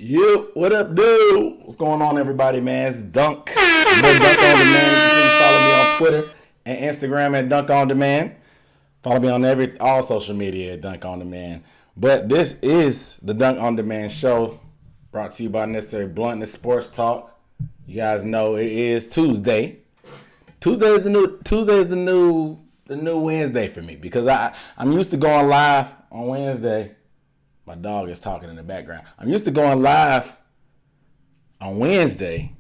Yep, what up, dude? What's going on, everybody, man? It's Dunk. Your boy Dunk on Demand. You can please follow me on Twitter and Instagram at Dunk on Demand. Follow me on all social media at Dunk on Demand. But this is the Dunk on Demand show, brought to you by Necessary Bluntness Sports Talk. You guys know it is Tuesday. Tuesday is the new Wednesday for me because I'm used to going live on Wednesday. My dog is talking in the background. I'm used to going live on Wednesday,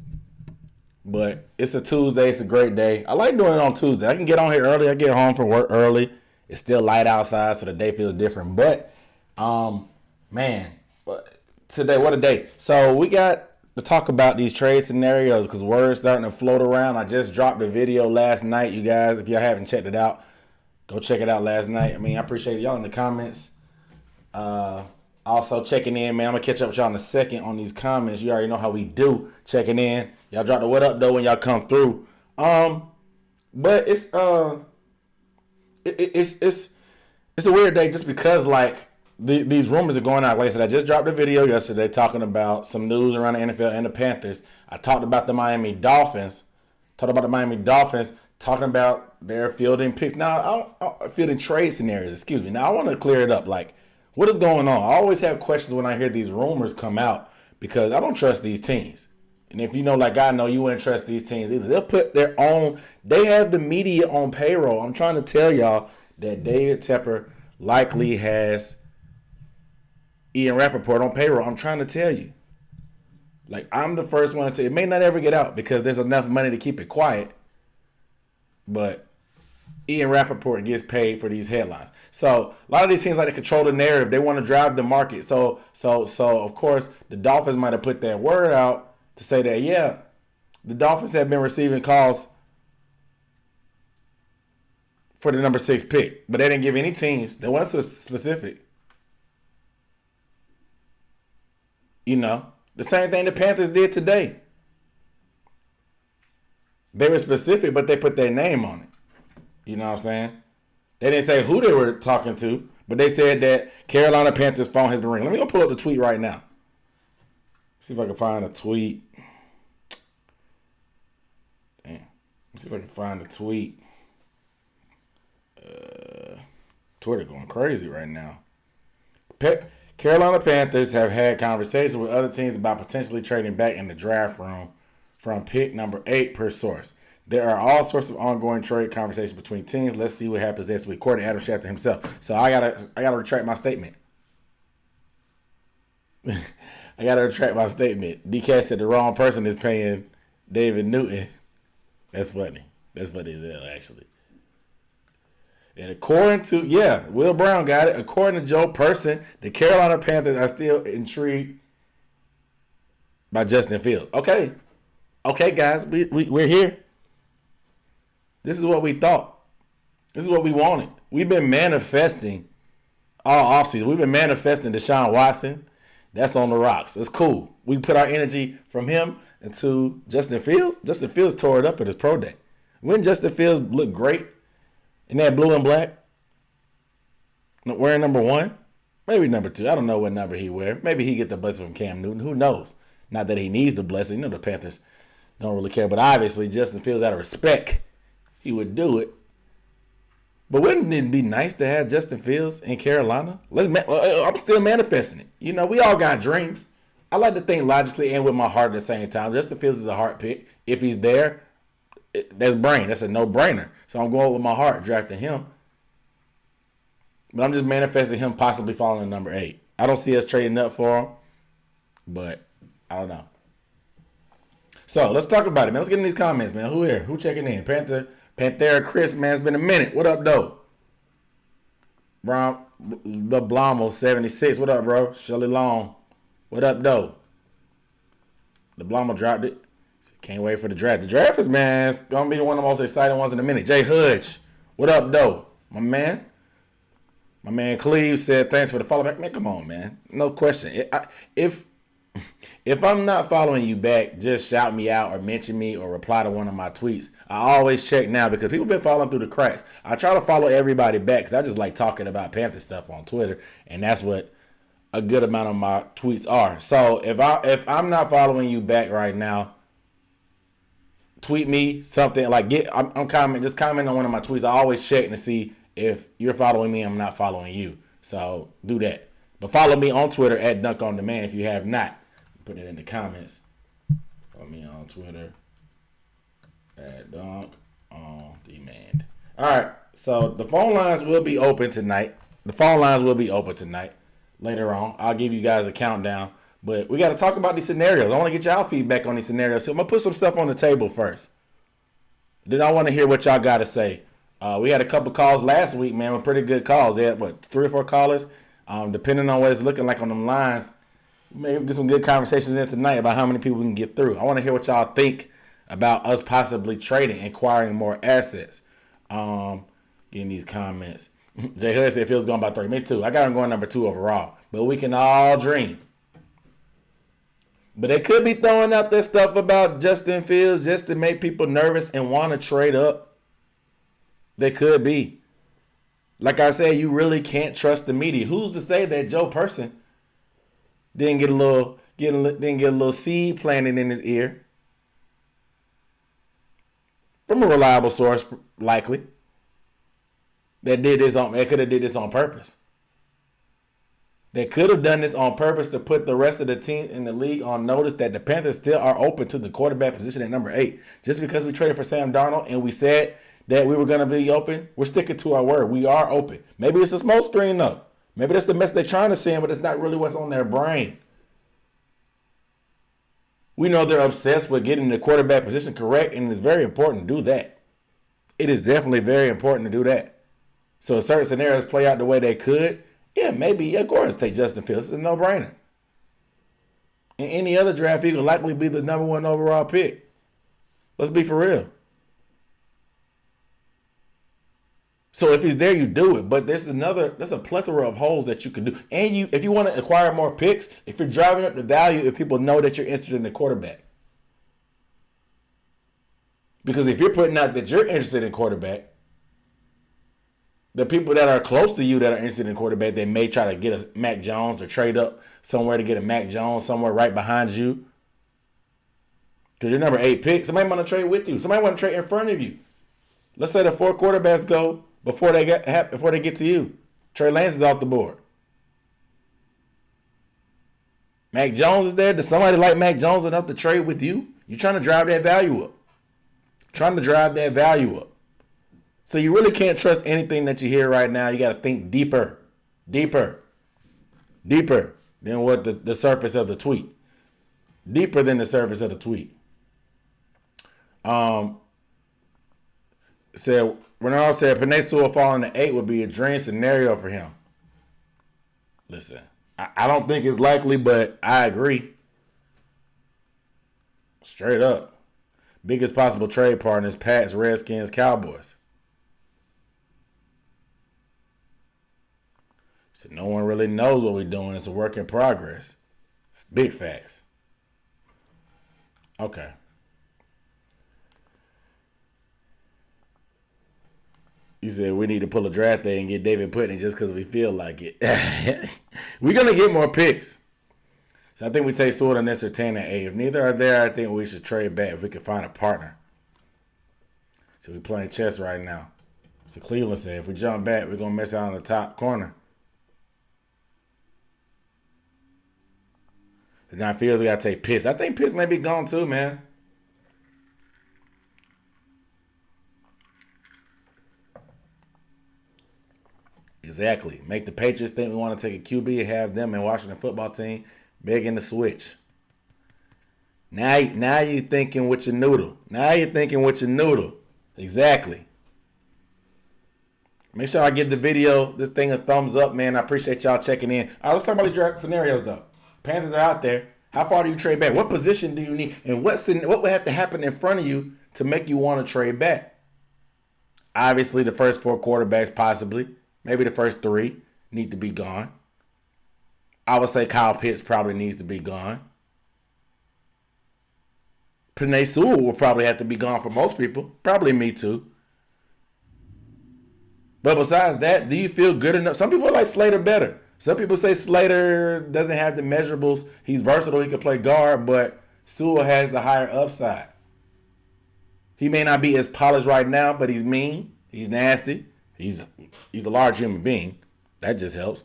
but it's a Tuesday. It's a great day. I like doing it on Tuesday. I can get on here early. I get home from work early. It's still light outside, so the day feels different. But, today, what a day. So we got to talk about these trade scenarios because words starting to float around. I just dropped a video last night, you guys. If y'all haven't checked it out, go check it out last night. I appreciate y'all in the comments. Also checking in, man. I'm gonna catch up with y'all in a second on these comments. You already know how we do. Checking in. Y'all drop the what up though when y'all come through. But it's a weird day just because these rumors are going out. Like I said, I just dropped a video yesterday talking about some news around the NFL and the Panthers. I talked about the Miami Dolphins. Talking about their fielding picks. Now, fielding trade scenarios. Excuse me. Now I want to clear it up. What is going on? I always have questions when I hear these rumors come out because I don't trust these teams. And if you know, like I know, you wouldn't trust these teams either. They'll put their own, they have the media on payroll. I'm trying to tell y'all that David Tepper likely has Ian Rappaport on payroll. I'm trying to tell you. I'm the first one to tell you. It may not ever get out because there's enough money to keep it quiet. But Ian Rappaport gets paid for these headlines. So a lot of these teams like to control the narrative. They want to drive the market. So of course the Dolphins might have put that word out to say that the Dolphins have been receiving calls for the number 6 pick, but they didn't give any teams. They weren't so specific. The same thing the Panthers did today. They were specific, but they put their name on it. You know what I'm saying? They didn't say who they were talking to, but they said that Carolina Panthers phone has been ringing. Let me go pull up the tweet right now. See if I can find a tweet. Damn. Let's see if I can find a tweet. Twitter going crazy right now. Carolina Panthers have had conversations with other teams about potentially trading back in the draft room from pick number 8 per source. There are all sorts of ongoing trade conversations between teams. Let's see what happens this week, according to Adam Schefter himself. So I gotta retract my statement. I gotta retract my statement. DK said the wrong person is paying David Newton. That's funny. That's funny as hell, actually. And according to Will Brown got it. According to Joe Person, the Carolina Panthers are still intrigued by Justin Fields. Okay, guys, we're here. This is what we thought. This is what we wanted. We've been manifesting all offseason. We've been manifesting Deshaun Watson. That's on the rocks. It's cool. We put our energy from him into Justin Fields. Justin Fields tore it up at his pro day. When Justin Fields looked great in that blue and black, wearing number 1, maybe number 2. I don't know what number he wear. Maybe he get the blessing from Cam Newton. Who knows? Not that he needs the blessing. The Panthers don't really care. But obviously, Justin Fields, out of respect, he would do it. But wouldn't it be nice to have Justin Fields in Carolina? I'm still manifesting it. We all got dreams. I like to think logically and with my heart at the same time. Justin Fields is a heart pick. If he's there, that's brain. That's a no-brainer. So I'm going with my heart, drafting him. But I'm just manifesting him possibly falling to number 8. I don't see us trading up for him, but I don't know. So let's talk about it, man. Let's get in these comments, man. Who here? Who checking in? Panthera Chris, man, it's been a minute. What up, though? The Blomo 76. What up, bro? Shelly Long. What up, though? The Blomo dropped it. Can't wait for the draft. The draft is, man, it's going to be one of the most exciting ones in a minute. Jay Hudge. What up, though? My man Cleve said, thanks for the follow back. Man, come on, man. No question. If I'm not following you back, just shout me out or mention me or reply to one of my tweets. I always check now because people been falling through the cracks. I try to follow everybody back because I just like talking about Panther stuff on Twitter, and that's what a good amount of my tweets are. So if I'm not following you back right now, tweet me something like I'm just comment on one of my tweets. I always check to see if you're following me. I'm not following you. So do that. But follow me on Twitter at Dunk on Demand if you have not. Put it in the comments. Follow me on Twitter at Dunk on Demand. All right. So the phone lines will be open tonight. Later on. I'll give you guys a countdown. But we got to talk about these scenarios. I want to get y'all feedback on these scenarios. So I'm going to put some stuff on the table first. Then I want to hear what y'all got to say. We had a couple calls last week, man, with pretty good calls. They had, 3 or 4 callers? Depending on what it's looking like on them lines, we may get some good conversations in tonight about how many people we can get through. I want to hear what y'all think about us possibly trading, acquiring more assets. Getting these comments. Jay Hood said Fields going by 3. Me too. I got him going number 2 overall. But we can all dream. But they could be throwing out that stuff about Justin Fields just to make people nervous and want to trade up. They could be. Like I said, you really can't trust the media. Who's to say that Joe Person didn't get a little seed planted in his ear from a reliable source, likely, that could have did this on purpose. They could have done this on purpose to put the rest of the team in the league on notice that the Panthers still are open to the quarterback position at number 8. Just because we traded for Sam Darnold and we said that we were going to be open, we're sticking to our word. We are open. Maybe it's a smoke screen, though. Maybe that's the mess they're trying to send, but it's not really what's on their brain. We know they're obsessed with getting the quarterback position correct, and it's very important to do that. It is definitely very important to do that. So if certain scenarios play out the way they could, yeah, maybe, of course, take Justin Fields. It's a no-brainer. In any other draft, he could likely be the number 1 overall pick. Let's be for real. So if he's there, you do it. But there's a plethora of holes that you can do. And if you want to acquire more picks, if you're driving up the value, if people know that you're interested in the quarterback. Because if you're putting out that you're interested in quarterback, the people that are close to you that are interested in quarterback, they may try to get a Mac Jones or trade up somewhere to get a Mac Jones somewhere right behind you. Because you're number 8 pick. Somebody want to trade with you. Somebody want to trade in front of you. Let's say the 4 quarterbacks go before they get to you. Trey Lance is off the board. Mac Jones is there. Does somebody like Mac Jones enough to trade with you? You're trying to drive that value up. So you really can't trust anything that you hear right now. You got to think deeper than what the surface of the tweet. Deeper than the surface of the tweet. Renard said Penei Sewell falling to 8 would be a dream scenario for him. Listen, I don't think it's likely, but I agree. Straight up. Biggest possible trade partners, Pats, Redskins, Cowboys. So no one really knows what we're doing. It's a work in progress. Big facts. Okay. You said we need to pull a draft day and get David Putney just because we feel like it. We're going to get more picks. So I think we take Sewell and Sertan at 8. If neither are there, I think we should trade back if we can find a partner. So we're playing chess right now. So Cleveland said if we jump back, we're going to miss out on the top corner. And now Fields, we got to take Pitts. I think Pitts may be gone too, man. Exactly. Make the Patriots think we want to take a QB and have them in Washington football team begging to switch. Now you're thinking with your noodle. Exactly. Make sure I give this thing a thumbs up, man. I appreciate y'all checking in. All right, let's talk about the draft scenarios, though. Panthers are out there. How far do you trade back? What position do you need? And what would have to happen in front of you to make you want to trade back? Obviously, the first 4 quarterbacks possibly. Maybe the first 3 need to be gone. I would say Kyle Pitts probably needs to be gone. Penei Sewell will probably have to be gone for most people. Probably me too. But besides that, do you feel good enough? Some people like Slater better. Some people say Slater doesn't have the measurables. He's versatile. He can play guard, but Sewell has the higher upside. He may not be as polished right now, but he's mean. He's nasty. He's a large human being. That just helps.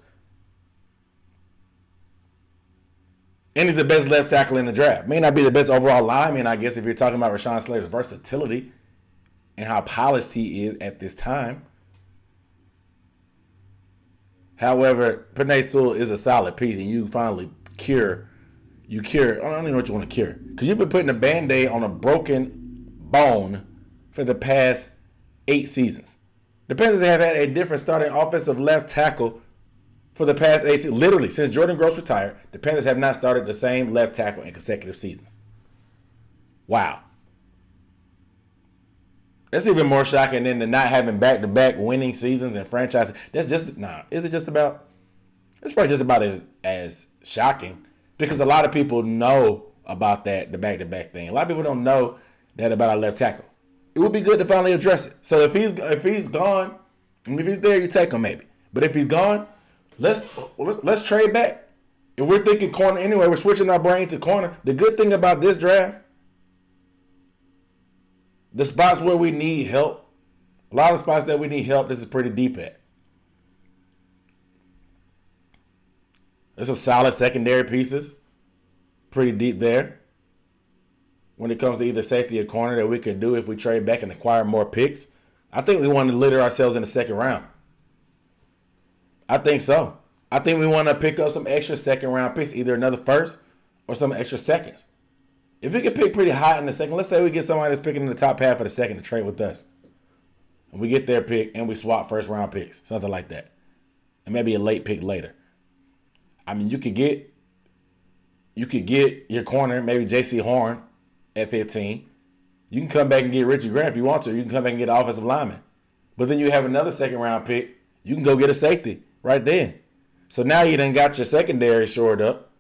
And he's the best left tackle in the draft. May not be the best overall lineman, I guess, if you're talking about Rashawn Slater's versatility and how polished he is at this time. However, Penei Sewell is a solid piece, and you finally cure. I don't even know what you want to cure. Because you've been putting a Band-Aid on a broken bone for the past 8 seasons. The Panthers have had a different starting offensive left tackle for the past 8 seasons. Literally, since Jordan Gross retired, the Panthers have not started the same left tackle in consecutive seasons. Wow. That's even more shocking than the not having back-to-back winning seasons and franchises. That's just, is it just about, it's probably just about as shocking because a lot of people know about that, the back-to-back thing. A lot of people don't know that about our left tackle. It would be good to finally address it. So if he's gone, and if he's there, you take him maybe. But if he's gone, let's trade back. If we're thinking corner anyway, we're switching our brain to corner. The good thing about this draft, the spots where we need help, a lot of spots that we need help, this is pretty deep at. There's some solid secondary pieces, pretty deep there. When it comes to either safety or corner that we could do if we trade back and acquire more picks. I think we want to litter ourselves in the second round. I think so. I think we want to pick up some extra second round picks, either another first or some extra seconds. If we can pick pretty high in the second, let's say we get somebody that's picking in the top half of the second to trade with us. And we get their pick and we swap first round picks, something like that. And maybe a late pick later. I mean, you could get your corner, maybe J.C. Horn, at 15. You can come back and get Richie Grant if you want to. You can come back and get an offensive lineman. But then you have another second round pick. You can go get a safety right then. So now you done got your secondary shored up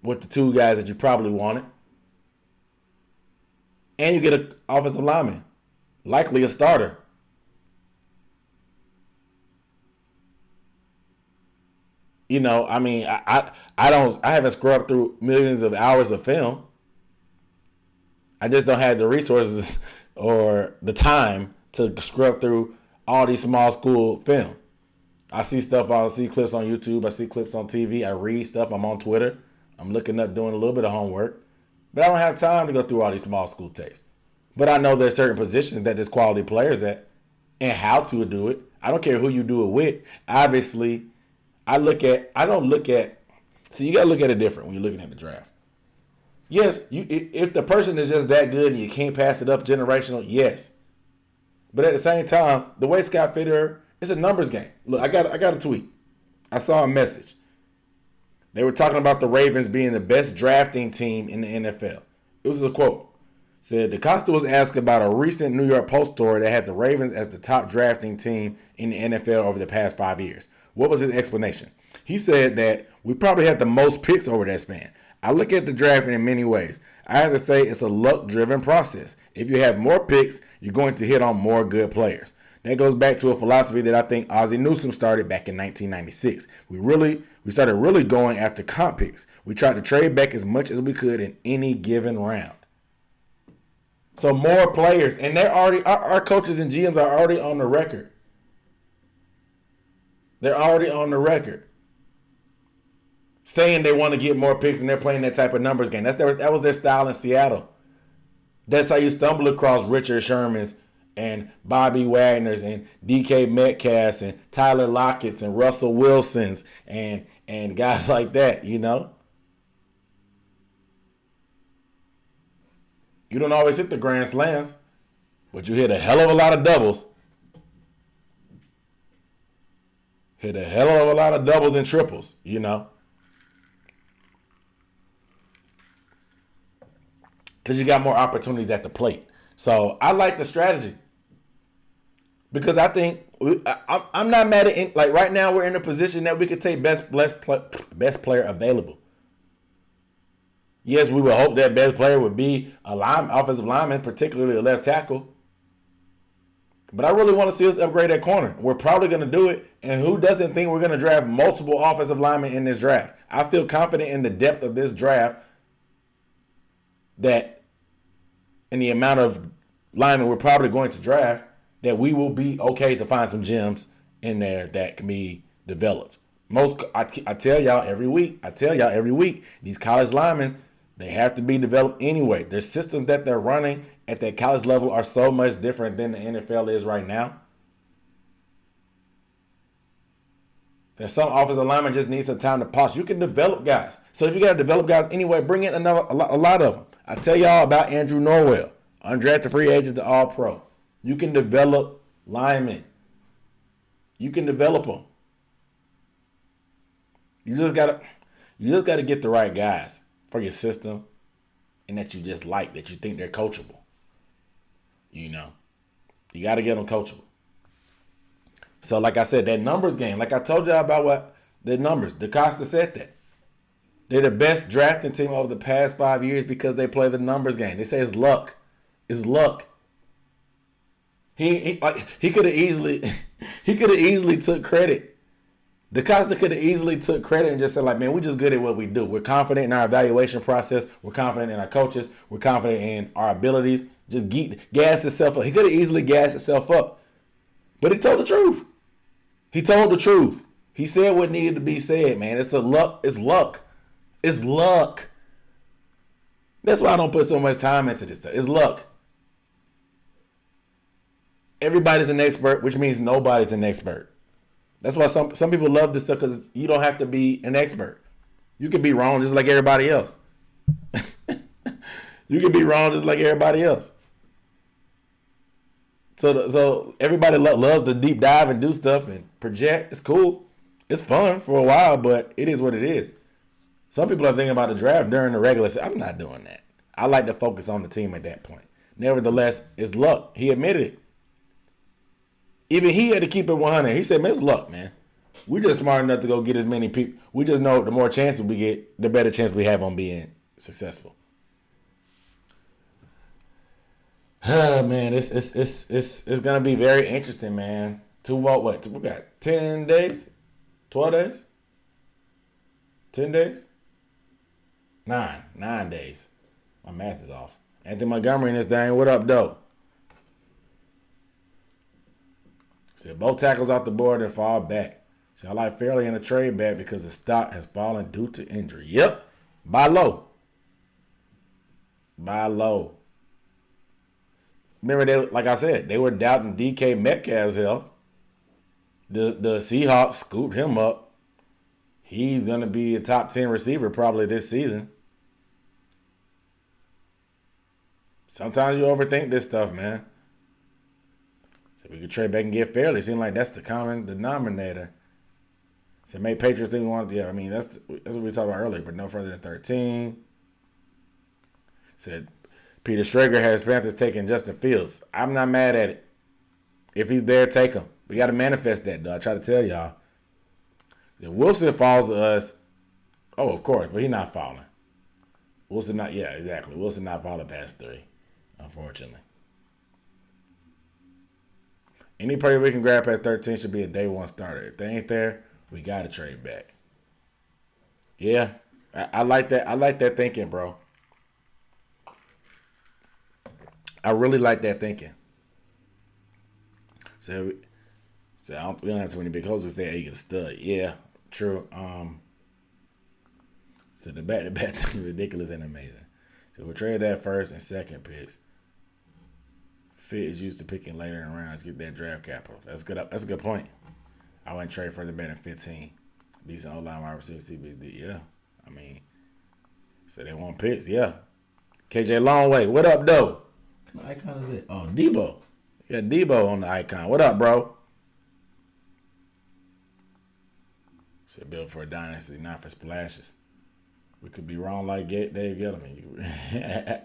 with the 2 guys that you probably wanted. And you get an offensive lineman. Likely a starter. You know, I mean, I haven't scrubbed through millions of hours of film. I just don't have the resources or the time to scrub through all these small school film. I see stuff, I see clips on YouTube, I see clips on TV, I read stuff, I'm on Twitter, I'm looking up, doing a little bit of homework. But I don't have time to go through all these small school tapes. But I know there's certain positions that there's quality players at and how to do it. I don't care who you do it with. Obviously, you got to look at it different when you're looking at the draft. Yes, if the person is just that good and you can't pass it up generational, yes. But at the same time, the way Scott Fitterer, it's a numbers game. Look, I got a tweet. I saw a message. They were talking about the Ravens being the best drafting team in the NFL. It was a quote. It said, DeCosta was asked about a recent New York Post story that had the Ravens as the top drafting team in the NFL over the past 5 years. What was his explanation? He said that we probably had the most picks over that span. I look at the draft in many ways. I have to say it's a luck-driven process. If you have more picks, you're going to hit on more good players. That goes back to a philosophy that I think Ozzie Newsome started back in 1996. We started really going after comp picks. We tried to trade back as much as we could in any given round. So more players, and they're already our coaches and GMs are already on the record. They're already on the record saying they want to get more picks and they're playing that type of numbers game. That was their style in Seattle. That's how you stumble across Richard Shermans and Bobby Wagner's and DK Metcalf's and Tyler Lockett's and Russell Wilson's and guys like that, you know? You don't always hit the grand slams, but you hit a hell of a lot of doubles. Hit a hell of a lot of doubles and triples, you know? Because you got more opportunities at the plate. So I like the strategy. Because I think I'm not mad at it. Like right now we're in a position that we could take best player available. Yes, we would hope that best player would be offensive lineman, particularly a left tackle. But I really want to see us upgrade that corner. We're probably going to do it. And who doesn't think we're going to draft multiple offensive linemen in this draft? I feel confident in the depth of this draft that in the amount of linemen we're probably going to draft that we will be okay to find some gems in there that can be developed. I tell y'all every week, these college linemen, they have to be developed anyway. Their systems that they're running at that college level are so much different than the NFL is right now. That some offensive linemen just need some time to polish. You can develop guys. So if you got to develop guys anyway, bring in a lot of them. I tell y'all about Andrew Norwell, undrafted free agent to All-Pro. You can develop linemen. You can develop them. You just gotta get the right guys for your system, and that you just like, that you think they're coachable. You got to get them coachable. So, like I said, that numbers game, like I told y'all about what the numbers. DeCosta said that they're the best drafting team over the past 5 years because they play the numbers game. They say it's luck. It's luck. He could have easily took credit. DeCosta could have easily took credit and just said, like, man, we're just good at what we do. We're confident in our evaluation process. We're confident in our coaches. We're confident in our abilities. Just gas himself up. He could have easily gassed himself up. But he told the truth. He told the truth. He said what needed to be said, man. It's luck. It's luck. It's luck. That's why I don't put so much time into this stuff. It's luck. Everybody's an expert, which means nobody's an expert. That's why some people love this stuff, because you don't have to be an expert. You can be wrong just like everybody else. You can be wrong just like everybody else. So everybody loves to deep dive and do stuff and project. It's cool. It's fun for a while, but it is what it is. Some people are thinking about the draft during the regular season. I'm not doing that. I like to focus on the team at that point. Nevertheless, it's luck. He admitted it. Even he had to keep it 100. He said, man, it's luck, man. We're just smart enough to go get as many people. We just know the more chances we get, the better chance we have on being successful. Man, it's gonna be very interesting, man. We got 10 days? 12 days? 10 days? 9 days. My math is off. Anthony Montgomery in this thing. What up, though? Said both tackles off the board and fall back. So I like Fairley in a trade back because the stock has fallen due to injury. Yep. Buy low. Remember, like I said, they were doubting DK Metcalf's health. The Seahawks scooped him up. He's going to be a top 10 receiver probably this season. Sometimes you overthink this stuff, man. So we could trade back and get Fairley. Seems like that's the common denominator. So make Patriots think we want. Yeah, I mean that's what we talked about earlier, but no further than 13. Said Peter Schrager has Panthers taking Justin Fields. I'm not mad at it. If he's there, take him. We got to manifest that, though. I try to tell y'all. If Wilson falls to us, oh, of course, but he's not falling. Wilson not falling past 3, unfortunately. Any player we can grab at 13 should be a day one starter. If they ain't there, we got to trade back. Yeah, I like that. I like that thinking, bro. I really like that thinking. So we don't have too many big holes to say, hey, you can stud. Yeah, true. So the bat thing is ridiculous and amazing. So we'll trade that first and second picks. Fit is used to picking later in rounds, get that draft capital. That's good. That's a good point. I wouldn't trade further better than 15. Decent O-line wide receiver, CBD. Yeah, I mean, so they want picks. Yeah. KJ Longway, what up, though? What icon is it? Oh, Debo. You got Debo on the icon. What up, bro? Said built for a dynasty, not for splashes. We could be wrong like Dave Gettleman.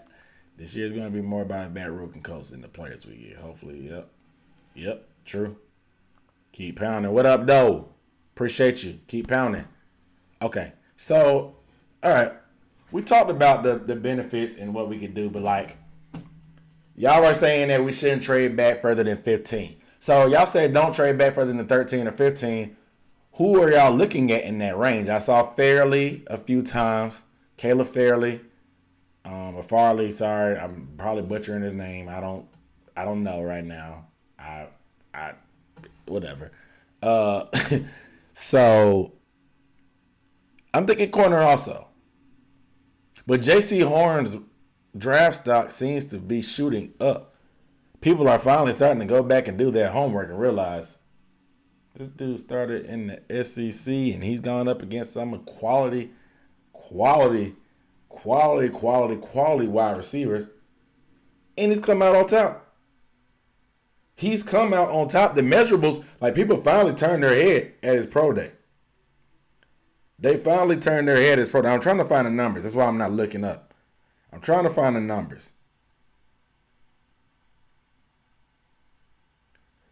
This year's going to be more about bad rookie coach than the players we get. Hopefully, yep, true. Keep pounding. What up, though? Appreciate you. Keep pounding. Okay, so, all right. We talked about the benefits and what we could do, but, like, Y'all are saying that we shouldn't trade back further than 15. So y'all said don't trade back further than 13 or 15. Who are y'all looking at in that range? I saw Fairley a few times. Caleb Fairley. Or Farley, sorry. I'm probably butchering his name. I don't know right now. I whatever. So I'm thinking corner also. But J.C. Horn's draft stock seems to be shooting up. People are finally starting to go back and do their homework and realize this dude started in the SEC and he's gone up against some quality wide receivers. And he's come out on top. He's come out on top. The measurables, like people finally turned their head at his pro day. They finally turned their head at his pro day. I'm trying to find the numbers. That's why I'm not looking up. I'm trying to find the numbers.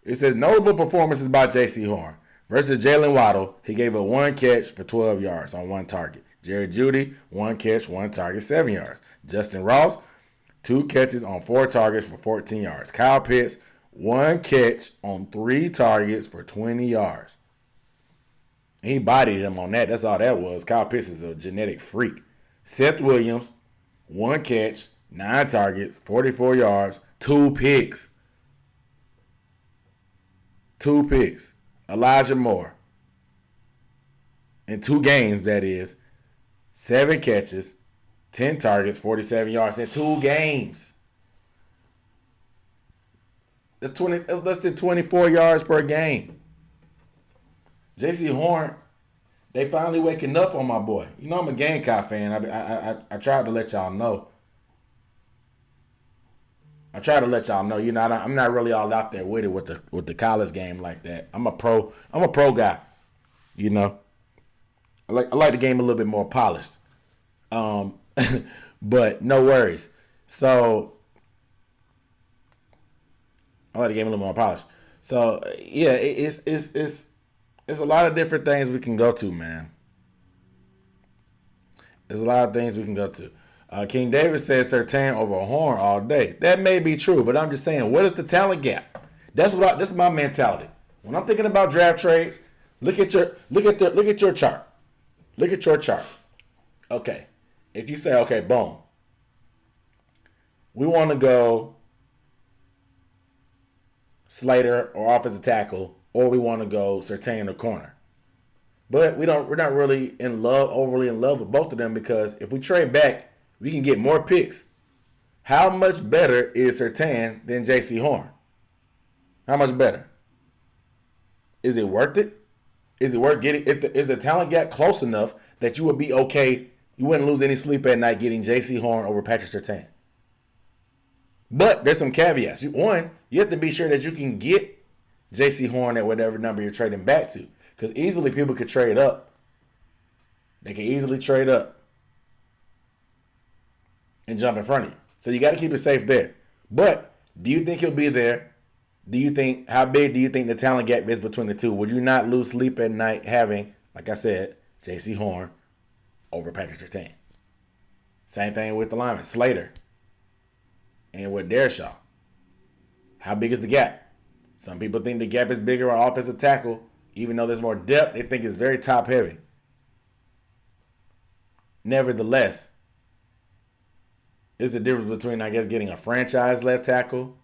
It says notable performances by J.C. Horn. Versus Jalen Waddle, he gave a 1 catch for 12 yards on 1 target. Jerry Jeudy, 1 catch, 1 target, 7 yards. Justin Ross, 2 catches on 4 targets for 14 yards. Kyle Pitts, 1 catch on 3 targets for 20 yards. And he bodied him on that. That's all that was. Kyle Pitts is a genetic freak. Seth Williams, 1 catch, 9 targets, 44 yards, 2 picks. 2 picks. Elijah Moore, in 2 games, that is, 7 catches, 10 targets, 47 yards in 2 games. That's less than 24 yards per game. J.C. Horn, they finally waking up on my boy. You know I'm a Gamecock fan. I tried to let y'all know. You know, I'm not really all out there with it with the college game like that. I'm a pro guy. You know, I like the game a little bit more polished. But no worries. So I like the game a little more polished. So yeah, it's a lot of different things we can go to, man. There's a lot of things we can go to. King David says Surtain over Horn all day. That may be true, but I'm just saying, what is the talent gap? This is my mentality. When I'm thinking about draft trades, look at your chart. Look at your chart. Okay. If you say, okay, boom. We want to go Slater or offensive tackle, or we want to go Surtain or corner. But we're not really overly in love with both of them, because if we trade back, we can get more picks. How much better is Surtain than J.C. Horn? How much better? Is it worth it? Is it worth getting? Is the talent gap close enough that you would be okay? You wouldn't lose any sleep at night getting J.C. Horn over Patrick Surtain. But there's some caveats. One, you have to be sure that you can get J.C. Horn at whatever number you're trading back to, because easily people could trade up. They can easily trade up and jump in front of you. So you got to keep it safe there. But do you think he'll be there? How big do you think the talent gap is between the two? Would you not lose sleep at night having, like I said, J.C. Horn over Patrick Surtain? Same thing with the lineman, Slater, and with Dershaw. How big is the gap? Some people think the gap is bigger on offensive tackle. Even though there's more depth, they think it's very top heavy. Nevertheless, there's a difference between, I guess, getting a franchise left tackle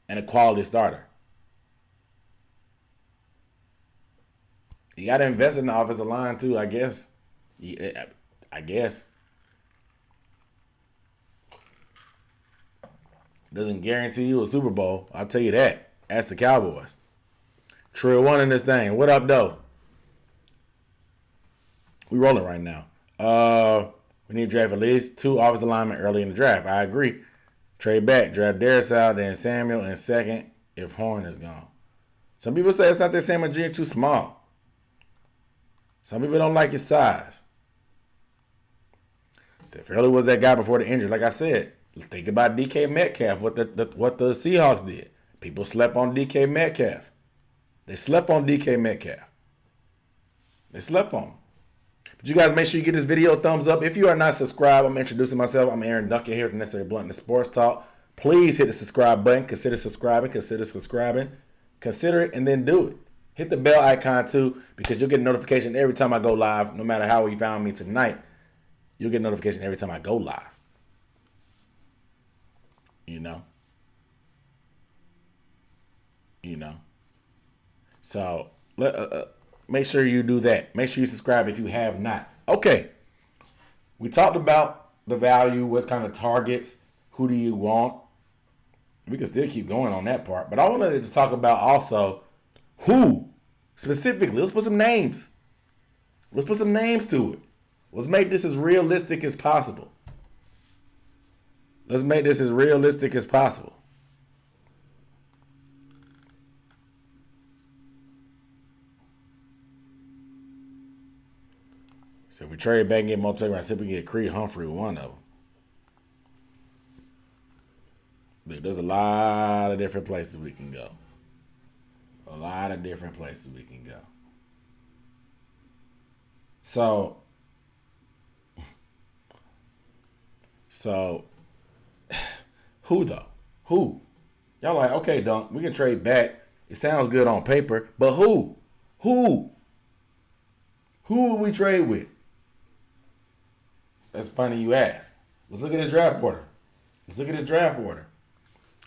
and a quality starter. You got to invest in the offensive line too, I guess. I guess. Doesn't guarantee you a Super Bowl. I'll tell you that. That's the Cowboys. Trill one in this thing. What up, though? We rolling right now. We need to draft at least 2 offensive linemen early in the draft. I agree. Trade back. Draft Darius out, then Samuel in second if Horn is gone. Some people say it's not that Samuel Jr. too small. Some people don't like his size. Said Fairley was that guy before the injury. Like I said, think about DK Metcalf, what the Seahawks did. People slept on DK Metcalf. They slept on DK Metcalf. They slept on him. But you guys make sure you get this video a thumbs up. If you are not subscribed, I'm introducing myself. I'm Aaron Duncan here with Necessary Blunt and Sports Talk. Please hit the subscribe button. Consider subscribing. Consider it and then do it. Hit the bell icon too, because you'll get a notification every time I go live. No matter how you found me tonight, you'll get a notification every time I go live. You know? So make sure you do that. Make sure you subscribe if you have not. Okay. We talked about the value, what kind of targets, who do you want. We can still keep going on that part. But I wanted to talk about also who specifically. Let's put some names. Let's put some names to it. Let's make this as realistic as possible. So if we trade back and get multiple rounds, see if we can get Creed Humphrey one of them. Dude, there's a lot of different places we can go. So who though? Who? Y'all like, okay, Dunk, we can trade back. It sounds good on paper, but who? Who will we trade with? That's funny you ask. Let's look at his draft order.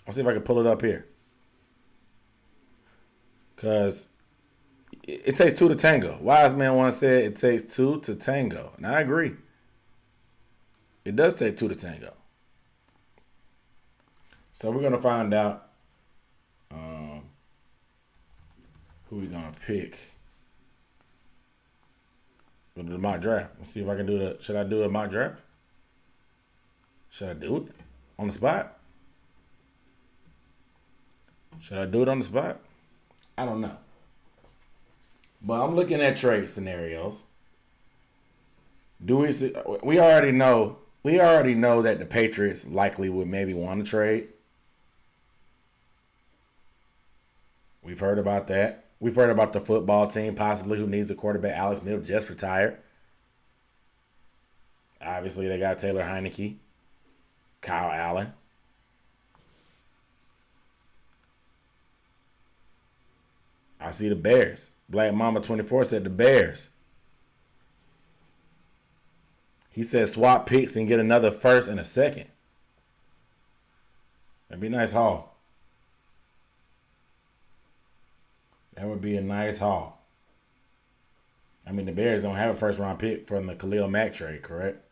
I'll see if I can pull it up here. Because it takes two to tango. Wise man once said it takes two to tango. And I agree. It does take two to tango. So we're going to find out who we're going to pick. Go to the mock draft. Let's see if I can do should I do a mock draft? Should I do it on the spot? I don't know. But I'm looking at trade scenarios. We already know that the Patriots likely would maybe want to trade. We've heard about that. We've heard about the football team possibly who needs a quarterback. Alex Smith just retired. Obviously, they got Taylor Heineke, Kyle Allen. I see the Bears. Black Mama 24 said the Bears. He said swap picks and get another first and a second. That'd be a nice haul. That would be a nice haul. I mean, the Bears don't have a first-round pick from the Khalil Mack trade, correct?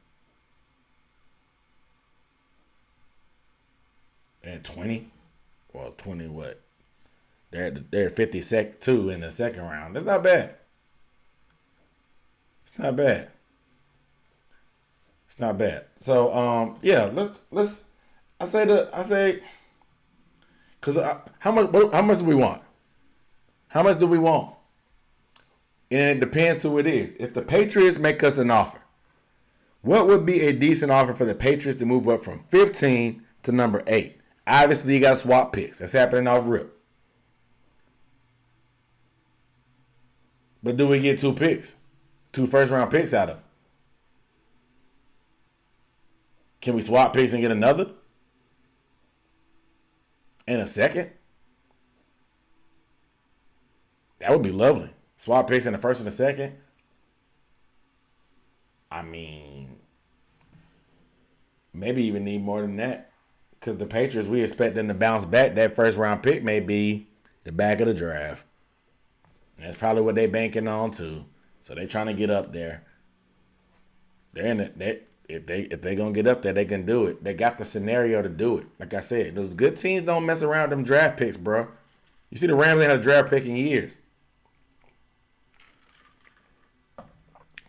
They're at 20? Well, 20 what? They're at 52 in the second round. That's not bad. It's not bad. So, yeah, let's. I say, because how much do we want? How much do we want? And it depends who it is. If the Patriots make us an offer, what would be a decent offer for the Patriots to move up from 15 to number 8? Obviously, you got swap picks. That's happening off rip. But do we get 2 picks? 2 first-round picks out of it? Can we swap picks and get another? And a second? That would be lovely. Swap picks in the first and the second. I mean, maybe even need more than that. Because the Patriots, we expect them to bounce back. That first round pick may be the back of the draft. And that's probably what they're banking on too. So they're trying to get up there. They're in it. If they're gonna get up there, they can do it. They got the scenario to do it. Like I said, those good teams don't mess around with them draft picks, bro. You see the Rams ain't had a draft pick in years.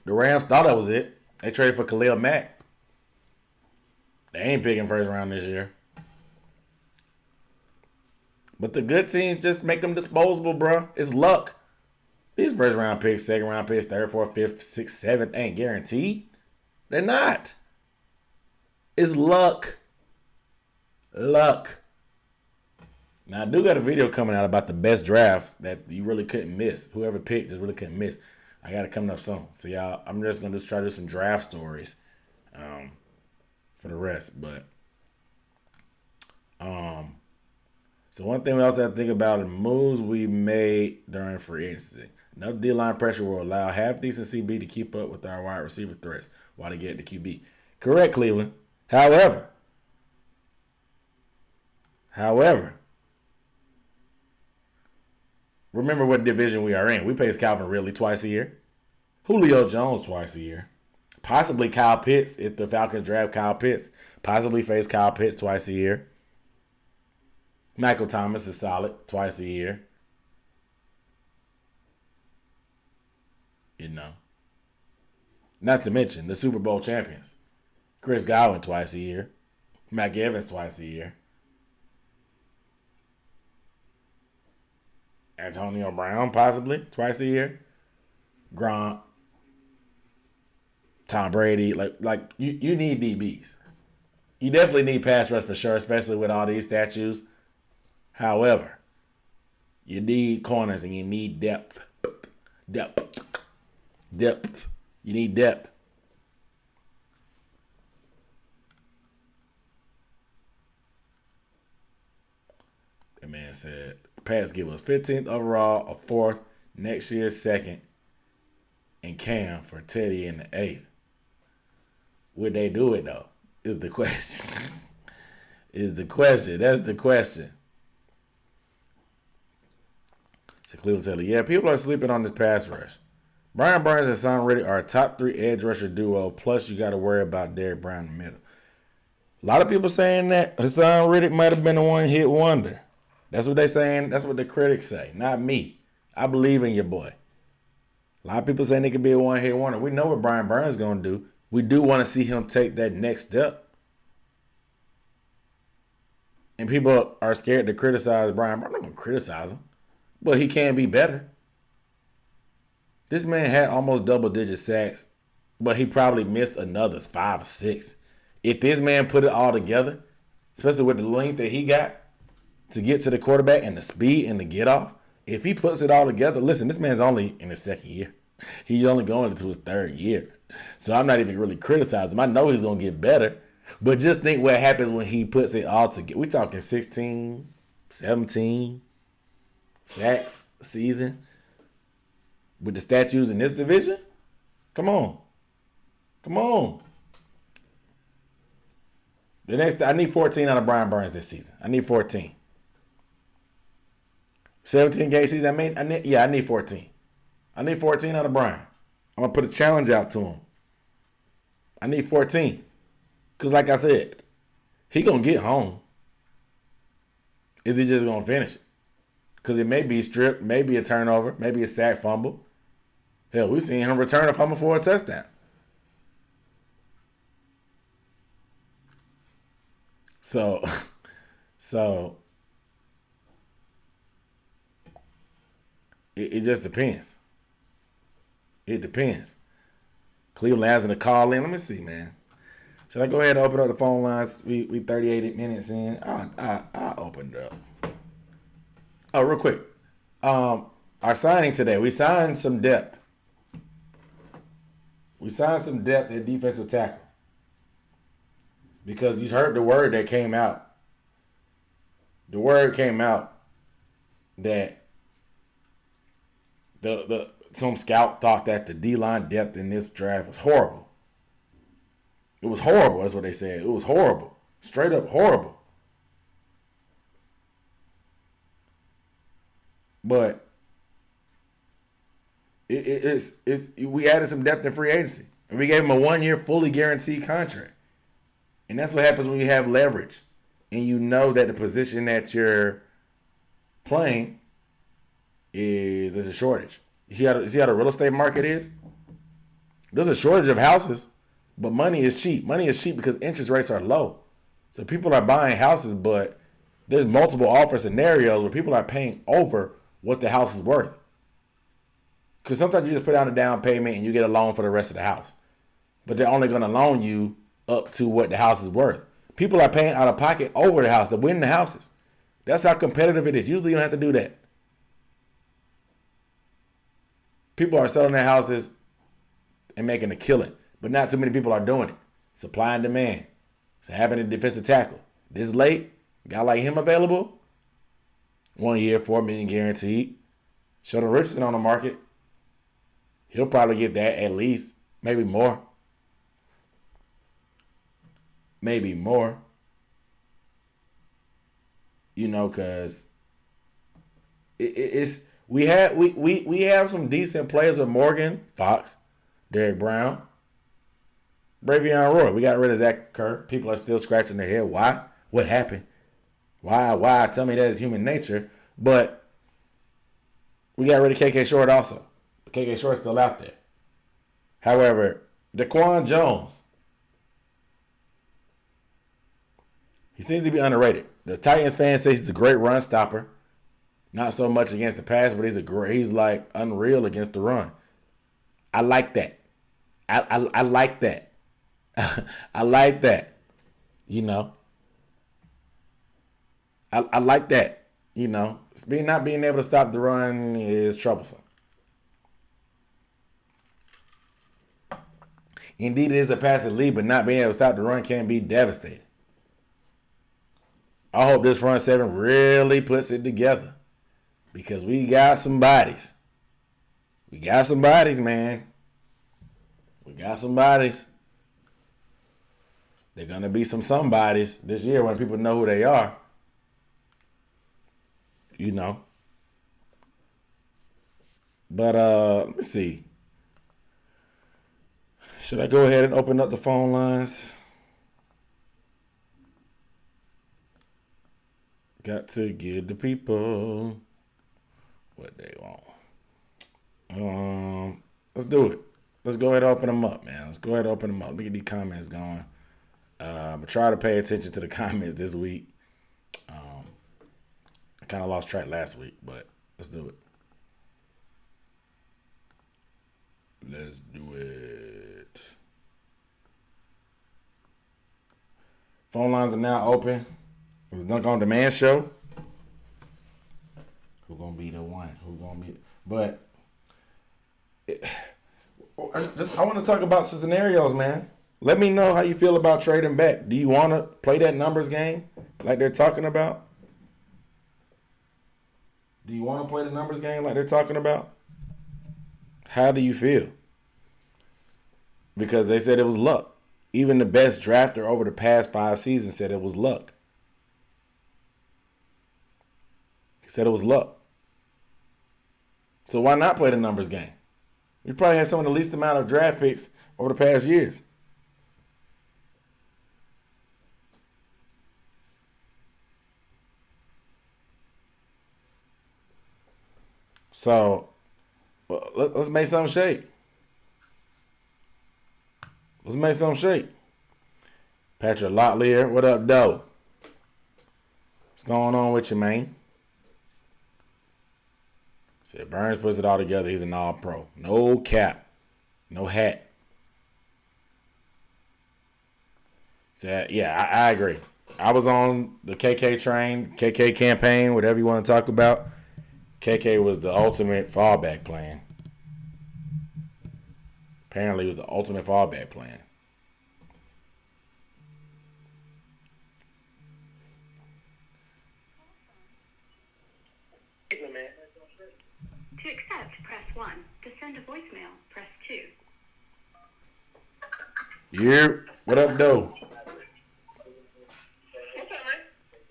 The Rams thought that was it. They traded for Khalil Mack. They ain't picking first round this year. But the good teams just make them disposable, bro. It's luck. These first round picks, second round picks, third, fourth, fifth, sixth, seventh ain't guaranteed. They're not. It's luck. Luck. Now, I do got a video coming out about the best draft that you really couldn't miss. Whoever picked just really couldn't miss. I got it coming up soon. So y'all, I'm just gonna try to do some draft stories for the rest. But so one thing we also have to think about is moves we made during free agency. Enough D-line pressure will allow half-decent CB to keep up with our wide receiver threats while they get the QB. Correct, Cleveland. However, remember what division we are in. We face Calvin Ridley twice a year. Julio Jones twice a year. Possibly Kyle Pitts if the Falcons draft Kyle Pitts. Possibly face Kyle Pitts twice a year. Michael Thomas is solid twice a year. You know. Not to mention the Super Bowl champions. Chris Godwin twice a year. Mac Evans twice a year. Antonio Brown possibly twice a year. Gronk. Tom Brady. Like you need DBs. You definitely need pass rush for sure, especially with all these statues. However, you need corners and you need depth. Depth. You need depth. That man said, Pats give us 15th overall, a 4th, next year's 2nd, and Cam for Teddy in the 8th. Would they do it, though? Is the question. That's the question. So Cleveland Taylor, yeah, people are sleeping on this pass rush. Brian Burns and Son Reddick are a top 3 edge rusher duo, plus you got to worry about Derrick Brown in the middle. A lot of people saying that Hassan Reddick might have been a one-hit wonder. That's what they saying. That's what the critics say, not me. I believe in your boy. A lot of people saying he could be a one-hit wonder. We know what Brian Burns is going to do. We do want to see him take that next step. And people are scared to criticize Brian Burns. I'm not going to criticize him. But he can be better. This man had almost double-digit sacks, but he probably missed another 5 or 6. If this man put it all together, especially with the length that he got to get to the quarterback and the speed and the get-off, if he puts it all together, listen, this man's only in his 2nd year. He's only going into his 3rd year. So I'm not even really criticizing him. I know he's going to get better. But just think what happens when he puts it all together. We're talking 16, 17 sacks a season with the statues in this division. Come on. I need 14 out of Brian Burns this season. I need 14. 17 game season. I need 14. I need 14 out of Brian. I'm gonna put a challenge out to him. I need 14. Cause like I said, he gonna get home. Is he just gonna finish it? Because it may be stripped, maybe a turnover, maybe a sack fumble. Hell, we've seen him return a fumble for a touchdown. So it just depends. It depends. Cleveland has to call in. Let me see, man. Should I go ahead and open up the phone lines? We 38 minutes in. I'll open it up. Oh, real quick. Our signing today, we signed some depth. We signed some depth at defensive tackle. Because you heard the word that came out. The word came out that some scout thought that the D-line depth in this draft was horrible. It was horrible, that's what they said. It was horrible. Straight up horrible. But we added some depth in free agency. And we gave him a 1-year fully guaranteed contract. And that's what happens when you have leverage. And you know that the position that you're playing there's a shortage. You see how the real estate market is? There's a shortage of houses, but money is cheap. Money is cheap because interest rates are low. So people are buying houses, but there's multiple offer scenarios where people are paying over what the house is worth. Because sometimes you just put down a down payment and you get a loan for the rest of the house. But they're only going to loan you up to what the house is worth. People are paying out of pocket over the house to win the houses. That's how competitive it is. Usually you don't have to do that. people are selling their houses and making a killing, but not too many people are doing it. Supply and demand. It's happening defensive tackle. This late, guy like him available. 1 year, $4 million guaranteed. Sheldon Richardson on the market. He'll probably get that at least, maybe more. Maybe more. You know, because it's we have some decent players with Morgan, Fox, Derek Brown, Bravion Roy. We got rid of Zach Kerr. People are still scratching their head. Why? What happened? Why? Tell me that is human nature. But we got rid of KK Short also. KK Short's still out there. However, Daquan Jones, he seems to be underrated. The Titans fans say he's a great run stopper. Not so much against the pass, but he's like unreal against the run. I like that. I like that. I like that. You know. I like that. You know. Not being able to stop the run is troublesome. Indeed, it is a passive lead, but not being able to stop the run can be devastating. I hope this front seven really puts it together because we got some bodies. We got some bodies, man. We got some bodies. They're going to be some somebodies this year when people know who they are. You know. But let me see. Should I go ahead and open up the phone lines? Got to give the people what they want. Let's do it. Let's go ahead and open them up, man. Let's go ahead and open them up. Let me get these comments going. Try to pay attention to the comments this week. I kind of lost track last week, but let's do it. Let's do it. Phone lines are now open for the Dunk on Demand show. Who's gonna be the one? But I want to talk about some scenarios, man. Let me know how you feel about trading back. Do you want to play that numbers game like they're talking about? Do you want to play the numbers game like they're talking about? How do you feel? Because they said it was luck. Even the best drafter over the past 5 seasons said it was luck. He said it was luck. So why not play the numbers game? We probably had some of the least amount of draft picks over the past years. So let's make something shake. Let's make something shake. Patrick Locklear, what up, Doe? What's going on with you, man? Said Burns puts it all together. He's an all-pro. No cap. No hat. Said, yeah, I agree. I was on the KK train, KK campaign, whatever you want to talk about. KK was the ultimate fallback plan. Apparently, it was the ultimate fallback plan. To accept, press 1. To send a voicemail, press 2. Yeah. What up, Doe? What's up,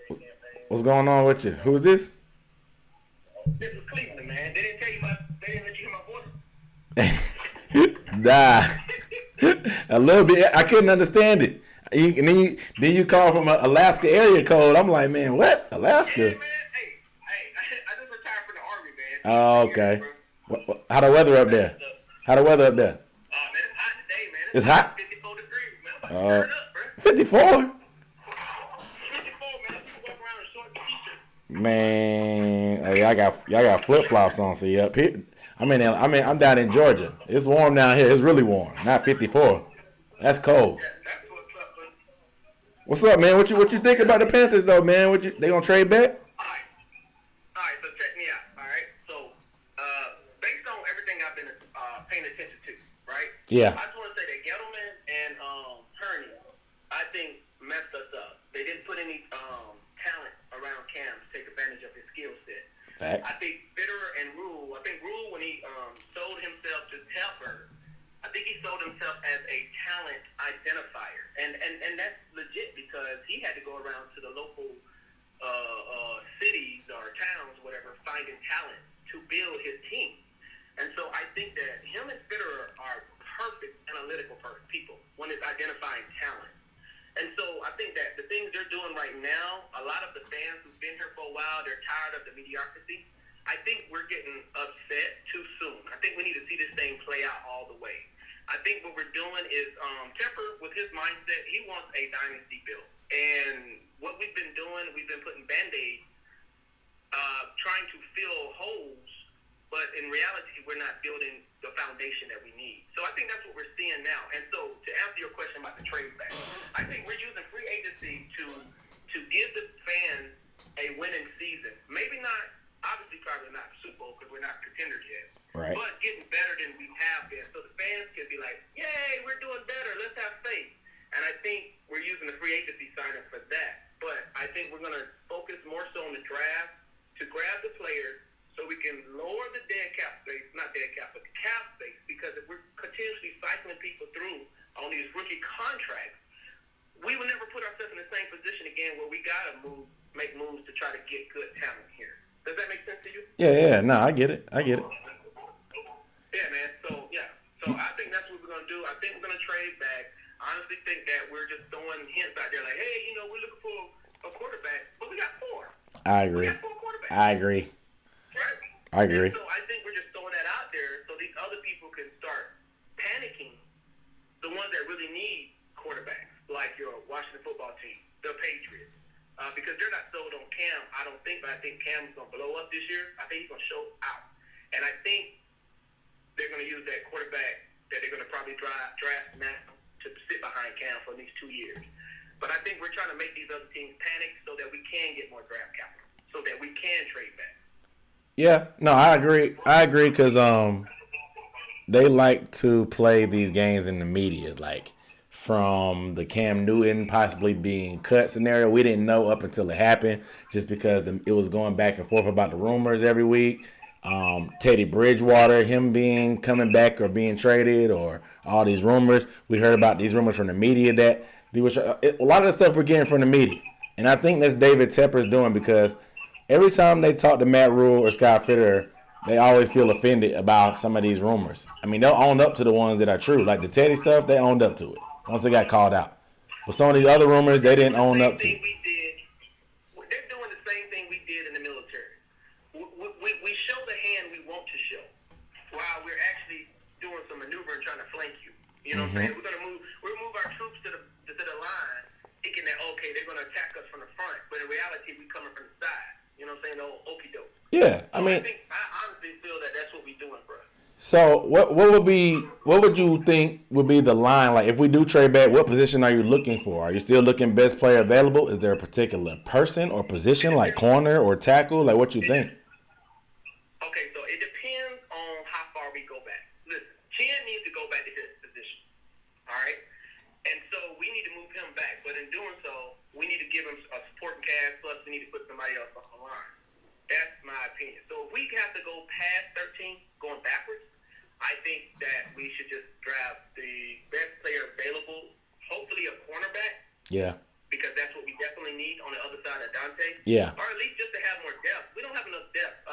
man? What's going on with you? Who is this? This is Cleveland, man. They didn't let you hear my voice. Nah. A little bit. I couldn't understand it. Then you call from an Alaska area code. I'm like, man, what? Alaska? Yeah, man. Hey, I just retired from the Army, man. Oh, okay. How the weather up there? How the weather up there? Oh, man, it's hot today, man. It's hot? 54 degrees, man. I'm about to turn up, bro. 54? 54, man. People walk around in short t-shirts. Man, oh, y'all got flip flops on. So up here, I'm down in Georgia. It's warm down here. It's really warm. Not 54. That's cold. Yeah, that's what's up, man. What's up, man? What you think about the Panthers though, man? They gonna trade back? All right, so check me out, all right? So, based on everything I've been Yeah. I just want to say that Gettleman and Hernia, I think, messed us up. They didn't put any talent around Cam to take advantage of his skill set. Facts. I think Fitterer and Rule, when he sold himself to Tepper, I think he sold himself as a talent identifier. And that's legit because he had to go around to the local cities or towns, whatever, finding talent to build his team. And so I think that him and Fitterer are perfect analytical people when it's identifying talent. And so I think that the things they're doing right now, a lot of the fans who've been here for a while, they're tired of the mediocrity. I think we're getting upset too soon. I think we need to see this thing play out all the way. I think what we're doing is Tepper, with his mindset, he wants a dynasty build. And what we've been doing, we've been putting Band-Aids, trying to fill holes, but in reality, we're not building the foundation that we need. So I think that's what we're seeing now. And so to answer your question about the trade back, I think we're using free agency to give the fans a winning season. Maybe not, obviously probably not Super Bowl because we're not contenders yet. Right. But getting better than we have been. So the fans can be like, yay, we're doing better. Let's have faith. And I think we're using the free agency signing for that. But I think we're going to focus more so on the draft to grab the players so we can lower the not dead cap, but the cap space, because if we're continuously cycling people through on these rookie contracts, we will never put ourselves in the same position again where we got to make moves to try to get good talent here. Does that make sense to you? Yeah. No, I get it. Yeah, man. So I think that's what we're going to do. I think we're going to trade back. I honestly think that we're just throwing hints out there like, hey, we're looking for a quarterback, but we got 4. I agree. We got 4 quarterbacks. I agree. Right? I agree. And so I think we're just throwing that out there so these other people can start panicking, the ones that really need quarterbacks, like your Washington football team, the Patriots, because they're not sold on Cam, I don't think, but I think Cam's going to blow up this year. I think he's going to show out. And I think they're going to use that quarterback that they're going to probably draft now to sit behind Cam for at least 2 years. But I think we're trying to make these other teams panic so that we can get more draft capital, so that we can trade back. Yeah, no, I agree. Because they like to play these games in the media, like from the Cam Newton possibly being cut scenario. We didn't know up until it happened, just because it was going back and forth about the rumors every week. Teddy Bridgewater, him coming back or being traded, or all these rumors. We heard about these rumors from the media that a lot of the stuff we're getting from the media, and I think that's David Tepper's doing, because every time they talk to Matt Rule or Scott Fitterer, they always feel offended about some of these rumors. I mean, they'll own up to the ones that are true. Like the Teddy stuff, they owned up to it once they got called out. But some of these other rumors, they didn't own up to. They're doing the same thing we did in the military. We show the hand we want to show, while we're actually doing some maneuvering, trying to flank you. You know what I'm saying? We'll move our troops to the line, thinking that, okay, they're going to attack us from the front. But in reality, we coming from the side. You know what I'm saying? The old okie doke. Yeah, I honestly feel that that's what we're doing, bro. So what would you think would be the line? Like if we do trade back, what position are you looking for? Are you still looking best player available? Is there a particular person or position like corner or tackle? Like what you think? Okay, so it depends on how far we go back. Listen, Chin needs to go back to his position. All right? And so we need to move him back. But in doing so, we need to give him a supporting cast, plus we need to put somebody else on the line. That's my opinion. So if we have to go past 13, going backwards, I think that we should just draft the best player available, hopefully a cornerback. Yeah. Because that's what we definitely need on the other side of Dante. Yeah. Or at least just to have more depth. We don't have enough depth.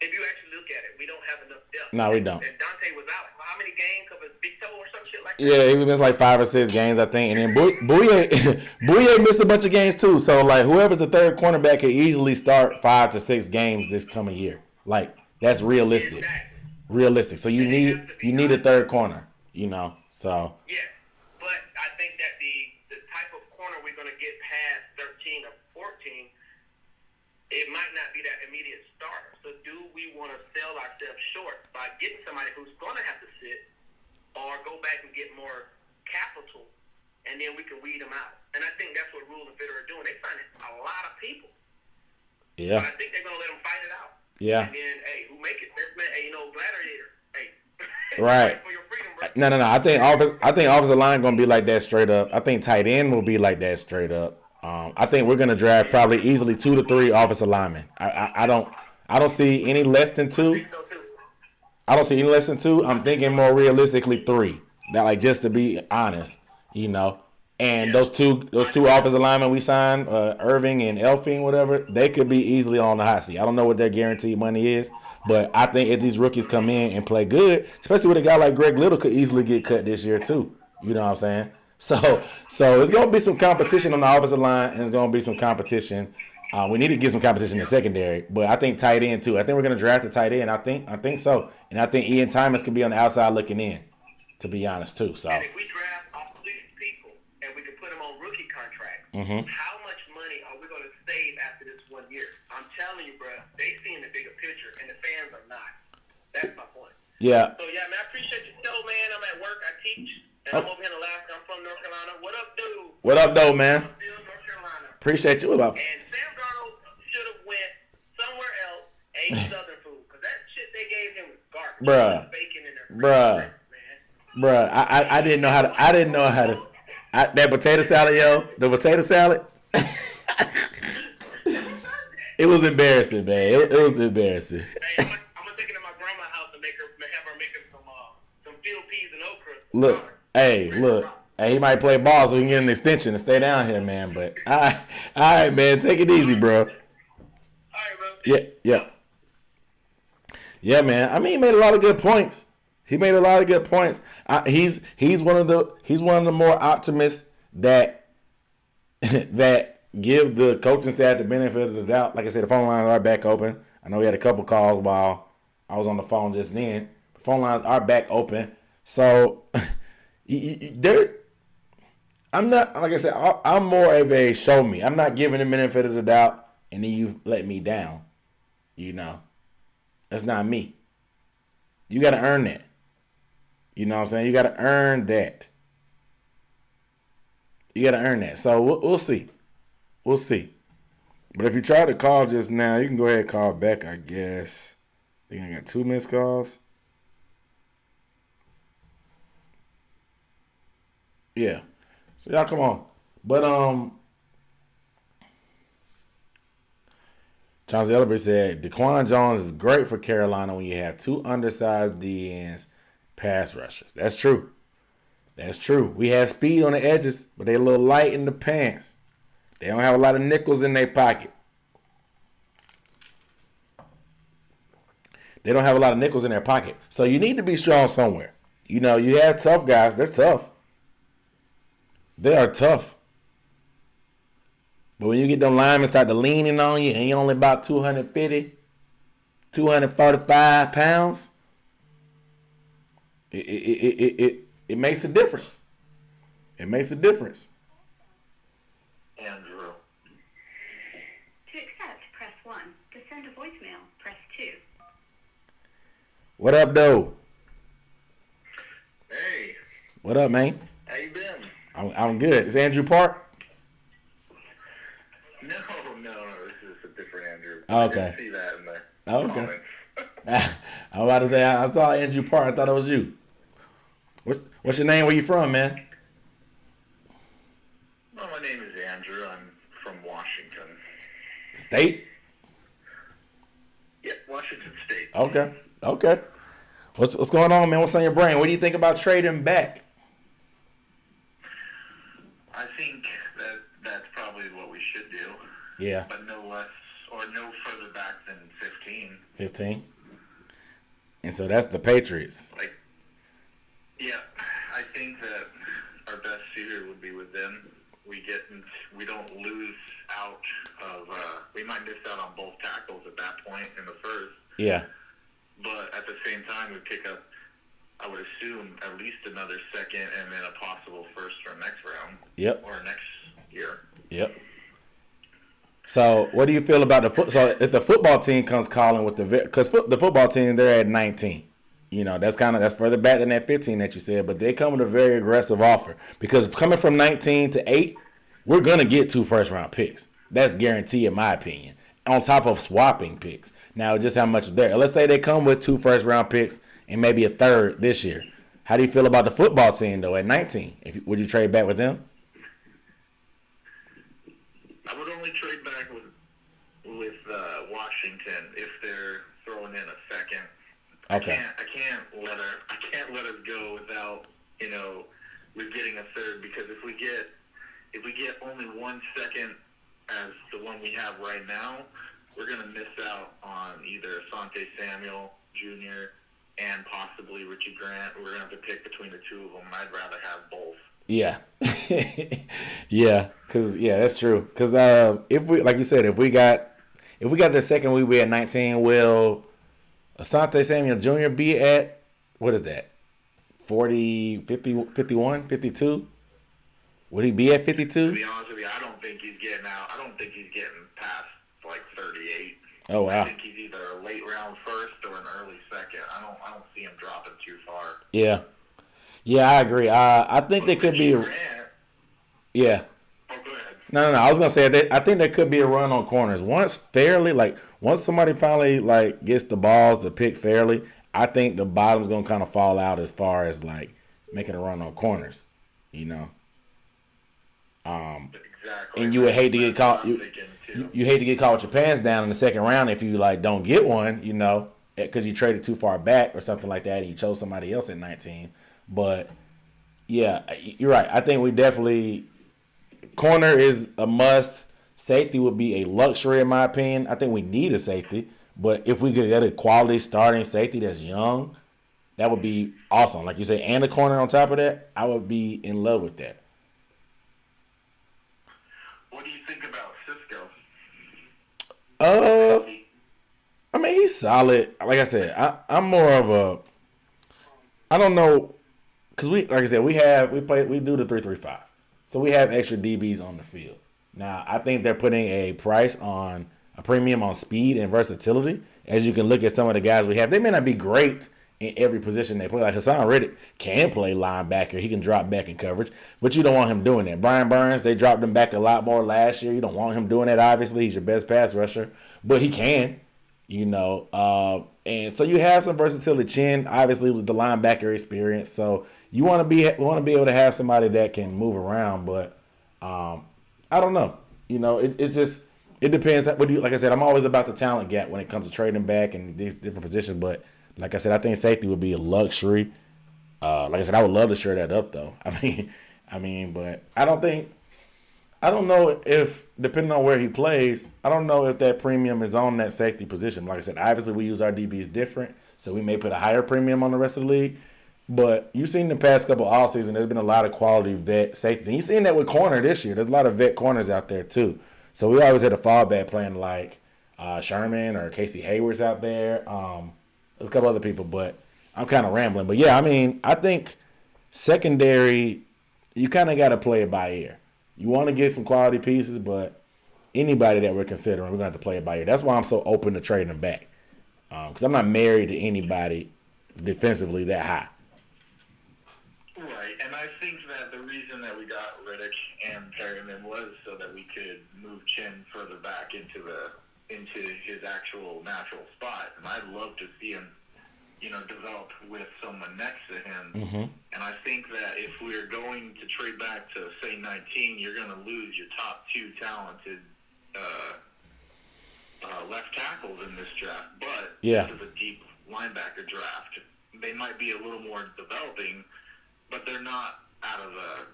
If you actually look at it, we don't have enough depth. No, we don't. And Dante was out. How many games of a big toe or some shit like that? Yeah, he missed like 5 or 6 games, I think. And then Bouye missed a bunch of games too. So like whoever's the third cornerback could easily start 5 to 6 games this coming year. Like that's realistic. Exactly. Realistic. So you need a third corner, So Yeah. But I think that the type of corner we're going to get past 13 or 14, it might not be that immediate starter. So do we want to sell ourselves short by getting somebody who's going to have to sit, or go back and get more capital, and then we can weed them out? And I think that's what Rule and Fitterer are doing. They're signing a lot of people. Yeah. But I think they're going to let them fight it out. Yeah. And then, hey, who make it? Hey, Gladiator. Hey. Right. For your No. I think offensive line gonna be like that straight up. I think tight end will be like that straight up. I think we're gonna draft probably easily 2 to 3 offensive linemen. I don't see any less than 2. So too. I don't see any less than 2. I'm thinking more realistically 3. That like just to be honest, you know. And those two offensive linemen we signed, Irving and Elfing, whatever, they could be easily on the hot seat. I don't know what their guaranteed money is, but I think if these rookies come in and play good, especially with a guy like Greg Little, could easily get cut this year too. You know what I'm saying? So it's gonna be some competition on the offensive line, and it's gonna be some competition. We need to get some competition in the secondary, but I think tight end too. I think we're gonna draft a tight end. I think so, and I think Ian Thomas could be on the outside looking in. To be honest too. So. And if we draft all these people and we can put them on rookie contracts, how much money are we going to save after this 1 year? I'm telling you, bro, they seeing the bigger picture, and the fans are not. That's my point. Yeah. So, yeah, man, I appreciate your show, man. I'm at work. I teach, and I'm over here in Alaska. I'm from North Carolina. What up, dude? What up, though, man? I'm still in North Carolina. Appreciate you. And Sam Darnold should have went somewhere else and ate Southern food, because that shit they gave him was garbage. Bruh. Bacon in there. Bruh. Bruh, I didn't know how to. That potato salad, yo. The potato salad. It was embarrassing, man. It was embarrassing. Hey, I'm gonna take it to my grandma's house and have her make some field peas and okra. Look. Hey, he might play ball so he can get an extension and stay down here, man. But all right, man. Take it easy, bro. All right, bro. Yeah, man. I mean, he made a lot of good points. He's one of the more optimists that that give the coaching staff the benefit of the doubt. Like I said, the phone lines are back open. I know we had a couple calls while I was on the phone just then. The phone lines are back open. So I'm not, like I said, I'm more of a show me. I'm not giving the benefit of the doubt and then you let me down. You know, that's not me. You got to earn that. You know what I'm saying? You got to earn that. So we'll see. We'll see. But if you try to call just now, you can go ahead and call back, I guess. I think I got 2 missed calls. Yeah. So y'all come on. But Chauncey Ellerby said, DaQuan Jones is great for Carolina when you have 2 undersized DNs pass rushers. That's true. We have speed on the edges, but they're a little light in the pants. They don't have a lot of nickels in their pocket. So you need to be strong somewhere. You know, you have tough guys. They're tough. They are tough. But when you get them linemen start to leaning on you and you're only about 250, 245 pounds, it makes a difference. Andrew. To accept, press 1. To send a voicemail, press 2. What up, though? Hey, What up, man? how you been? I'm good. Is Andrew Park? No, this is a different Andrew. Okay. I didn't see that in the Okay. comments. I was about to say, I saw Andrew Park. I thought it was you. What's your name? Where you from, man? Well, my name is Andrew. I'm from Washington. State? Yep, Washington State. Okay. What's going on, man? What's on your brain? What do you think about trading back? I think that's probably what we should do. Yeah. But no less or no further back than 15. 15. And so that's the Patriots. Yeah, I think that our best suitor would be with them. We don't lose out of. We might miss out on both tackles at that point in the first. Yeah. But at the same time, we pick up, I would assume, at least another second and then a possible first or next round. Yep. Or next year. Yep. So what do you feel about so if the football team comes calling with because the football team, they're at 19. You know, that's further back than that 15 that you said, but they come with a very aggressive offer because coming from 19 to 8, we're going to get 2 first-round picks. That's guaranteed in my opinion, on top of swapping picks. Now, just how much is there? Let's say they come with 2 first-round picks and maybe a third this year. How do you feel about the football team though at 19? Would you trade back with them? I would only trade back with Washington if they're throwing in a second. Okay. I can't let us go without with getting a third, because if we get only 1 second as the one we have right now, we're gonna miss out on either Asante Samuel Jr. and possibly Richie Grant. We're gonna have to pick between the two of them, and I'd rather have both. Yeah. Yeah, that's true. Because if we, like you said, if we got the second we be at 19, will Asante Samuel Jr. be at, what is that, 40, 50, 51, 52? Would he be at 52? To be honest with you, I don't think he's getting out. I don't think he's getting past like 38. Oh wow. I think he's either a late round first or an early second. I don't see him dropping too far. Yeah. Yeah, I agree. I think there could be. Yeah. Oh, go ahead. No. I was gonna say I think there could be a run on corners once somebody finally gets the balls to pick fairly. I think the bottom's gonna kind of fall out as far as making a run on corners. Exactly. And you would hate to get caught. You hate to get caught with your pants down in the second round if you don't get one. Because you traded too far back or something like that, and you chose somebody else at 19. But yeah, you're right. I think we definitely corner is a must. Safety would be a luxury in my opinion. I think we need a safety, but if we could get a quality starting safety that's young, that would be awesome. Like you say, and a corner on top of that, I would be in love with that. What do you think about Cisco? I mean, he's solid. Like I said, I'm more of a. I don't know, because we do the 3-3-5, so we have extra DBs on the field. Now, I think they're putting a premium on speed and versatility. As you can look at some of the guys we have, they may not be great in every position they play. Like Hassan Reddick can play linebacker. He can drop back in coverage, but you don't want him doing that. Brian Burns, they dropped him back a lot more last year. You don't want him doing that, obviously. He's your best pass rusher, but he can, and so you have some versatility. Chin, obviously, with the linebacker experience. So you want to be able to have somebody that can move around, but I don't know. It depends. Like I said, I'm always about the talent gap when it comes to trading back and these different positions, but like I said, I think safety would be a luxury. Like I said, I would love to shore that up, though. I mean, but I don't know if, depending on where he plays, I don't know if that premium is on that safety position. Like I said, obviously we use our DBs different, so we may put a higher premium on the rest of the league. But you've seen the past couple all season, there's been a lot of quality vet safeties. And you've seen that with corner this year. There's a lot of vet corners out there, too. So we always had a fallback playing Sherman or Casey Hayward's out there. There's a couple other people, but I'm kind of rambling. But yeah, I mean, I think secondary, you kind of got to play it by ear. You want to get some quality pieces, but anybody that we're considering, we're going to have to play it by ear. That's why I'm so open to trading them back. Because I'm not married to anybody defensively that high. Right, and I think that the reason that we got Riddick and Perryman was so that we could move Chin further back into his actual natural spot, and I'd love to see him, develop with someone next to him. Mm-hmm. And I think that if we're going to trade back to say 19, you're going to lose your top two talented left tackles in this draft. But yeah, this is a deep linebacker draft. They might be a little more developing, but they're not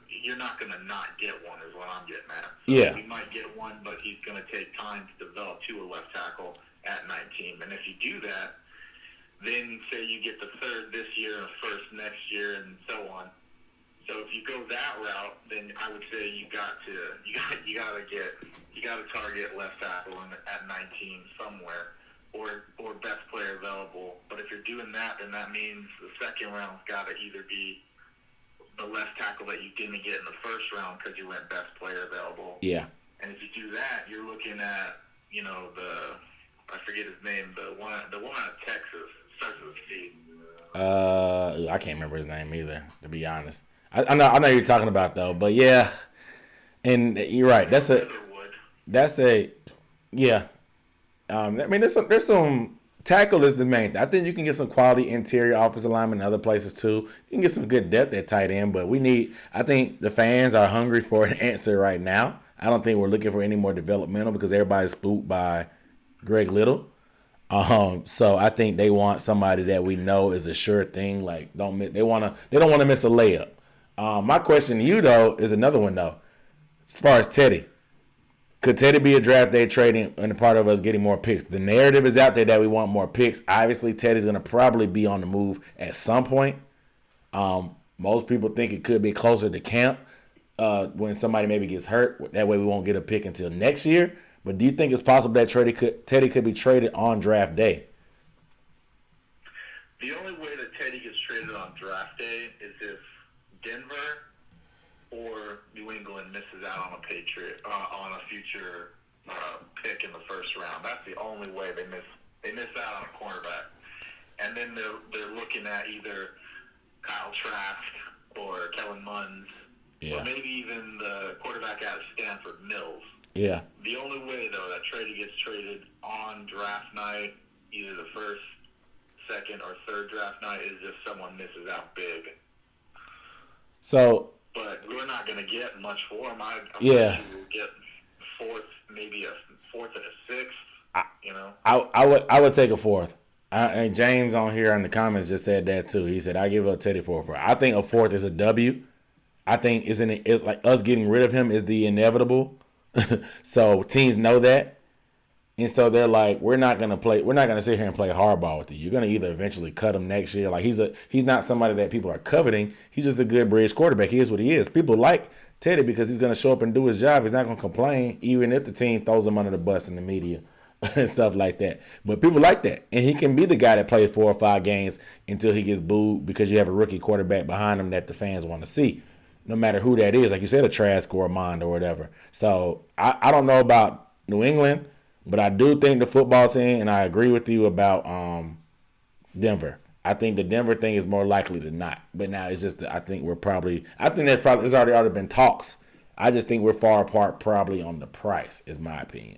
you're not going to not get one is what I'm getting at. So yeah. We might get one, but he's going to take time to develop to a left tackle at 19. And if you do that, then say you get the third this year and first next year and so on. So if you go that route, then I would say you got to target left tackle at 19 somewhere, or best player available. But if you're doing that, then that means the second round's got to either be the left tackle that you didn't get in the first round because you went best player available. Yeah. And if you do that, you're looking at I forget his name, the one out of Texas, starts with a C. I can't remember his name either, to be honest. I know who you're talking about though, but yeah, and you're right. That's a yeah. I mean, there's some tackle is the main thing. I think you can get some quality interior offensive linemen in other places too. You can get some good depth at tight end, but I think the fans are hungry for an answer right now. I don't think we're looking for any more developmental because everybody's spooked by Greg Little. So I think they want somebody that we know is a sure thing. Like they don't want to miss a layup. My question to you though is another one though. As far as Teddy, could Teddy be a draft day trading and a part of us getting more picks? The narrative is out there that we want more picks. Obviously, Teddy's going to probably be on the move at some point. Most people think it could be closer to camp when somebody maybe gets hurt. That way we won't get a pick until next year. But do you think it's possible that Teddy could be traded on draft day? The only way that Teddy gets traded on draft day is if Denver or New England misses out on on a future pick in the first round. That's the only way they miss out on a cornerback. And then they're looking at either Kyle Trask or Kellen Munns, or maybe even the quarterback out of Stanford, Mills. Yeah. The only way, though, that Teddy gets traded on draft night, either the first, second, or third draft night, is if someone misses out big. But we're not going to get much for him. I'm sure we'll get fourth, maybe a fourth and a sixth. I would take a fourth. And James on here in the comments just said that too. He said I give up Teddy for a fourth. I think a fourth is a W. I think it's like us getting rid of him is the inevitable. So teams know that. And so they're like, we're not gonna sit here and play hardball with you. You're gonna either eventually cut him next year. Like he's not somebody that people are coveting. He's just a good bridge quarterback. He is what he is. People like Teddy because he's gonna show up and do his job. He's not gonna complain, even if the team throws him under the bus in the media and stuff like that. But people like that. And he can be the guy that plays 4 or 5 games until he gets booed because you have a rookie quarterback behind him that the fans want to see. No matter who that is, like you said, a Trask or a Mond or whatever. So I don't know about New England. But I do think the football team, and I agree with you about Denver. I think the Denver thing is more likely than not. But now it's just that I think there's already been talks. I just think we're far apart probably on the price, is my opinion.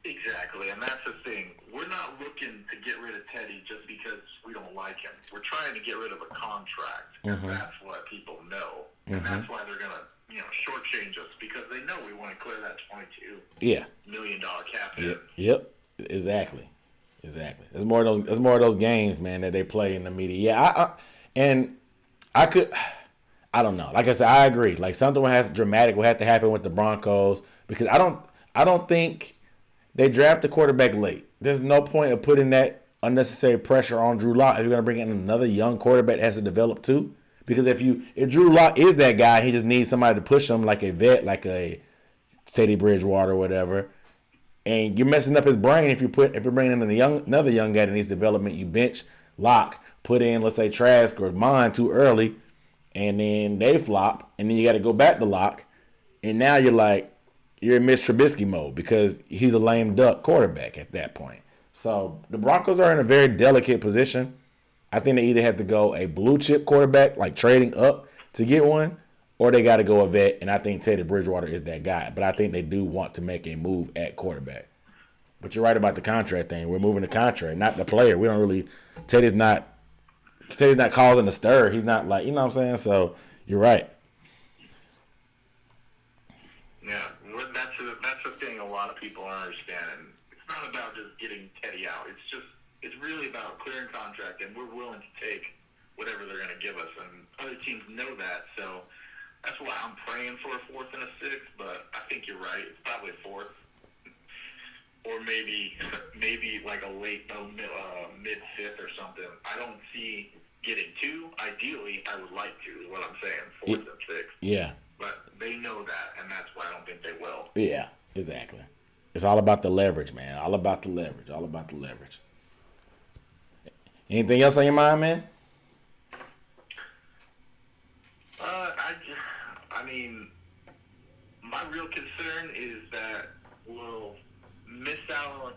Exactly, and that's the thing. We're not looking to get rid of Teddy just because we don't like him. We're trying to get rid of a contract, and that's what people know. And that's why they're going to shortchange us, because they know we want to clear that $22 million cap hit. Yep. Exactly. There's more of those games, man, that they play in the media. Yeah, I don't know. Like I said, I agree. Like something will have to happen with the Broncos because I don't think they draft the quarterback late. There's no point of putting that unnecessary pressure on Drew Lock if you're going to bring in another young quarterback that has to develop too. Because if Drew Lock is that guy, he just needs somebody to push him like a vet, like a Teddy Bridgewater or whatever. And you're messing up his brain if you're bringing in another young guy that needs development. You bench Lock, put in, let's say, Trask or Mond too early, and then they flop, and then you got to go back to Lock. And now you're in Mitch Trubisky mode because he's a lame duck quarterback at that point. So the Broncos are in a very delicate position. I think they either have to go a blue chip quarterback, like trading up to get one, or they got to go a vet, and I think Teddy Bridgewater is that guy. But I think they do want to make a move at quarterback. But you're right about the contract thing. We're moving the contract, not the player. We don't really – Teddy's not causing a stir. He's not like – you know what I'm saying? So you're right. Yeah, that's the thing a lot of people aren't understanding. It's not about just getting Teddy out. It's really about clearing contract, and we're willing to take whatever they're going to give us. And other teams know that, so that's why I'm praying for a fourth and a sixth. But I think you're right; it's probably a fourth, or maybe like a late mid fifth or something. I don't see getting 2. Ideally, I would like to. Is what I'm saying, fourth and sixth. Yeah. But they know that, and that's why I don't think they will. Yeah, exactly. It's all about the leverage, man. All about the leverage. Anything else on your mind, man? I mean, my real concern is that we'll miss out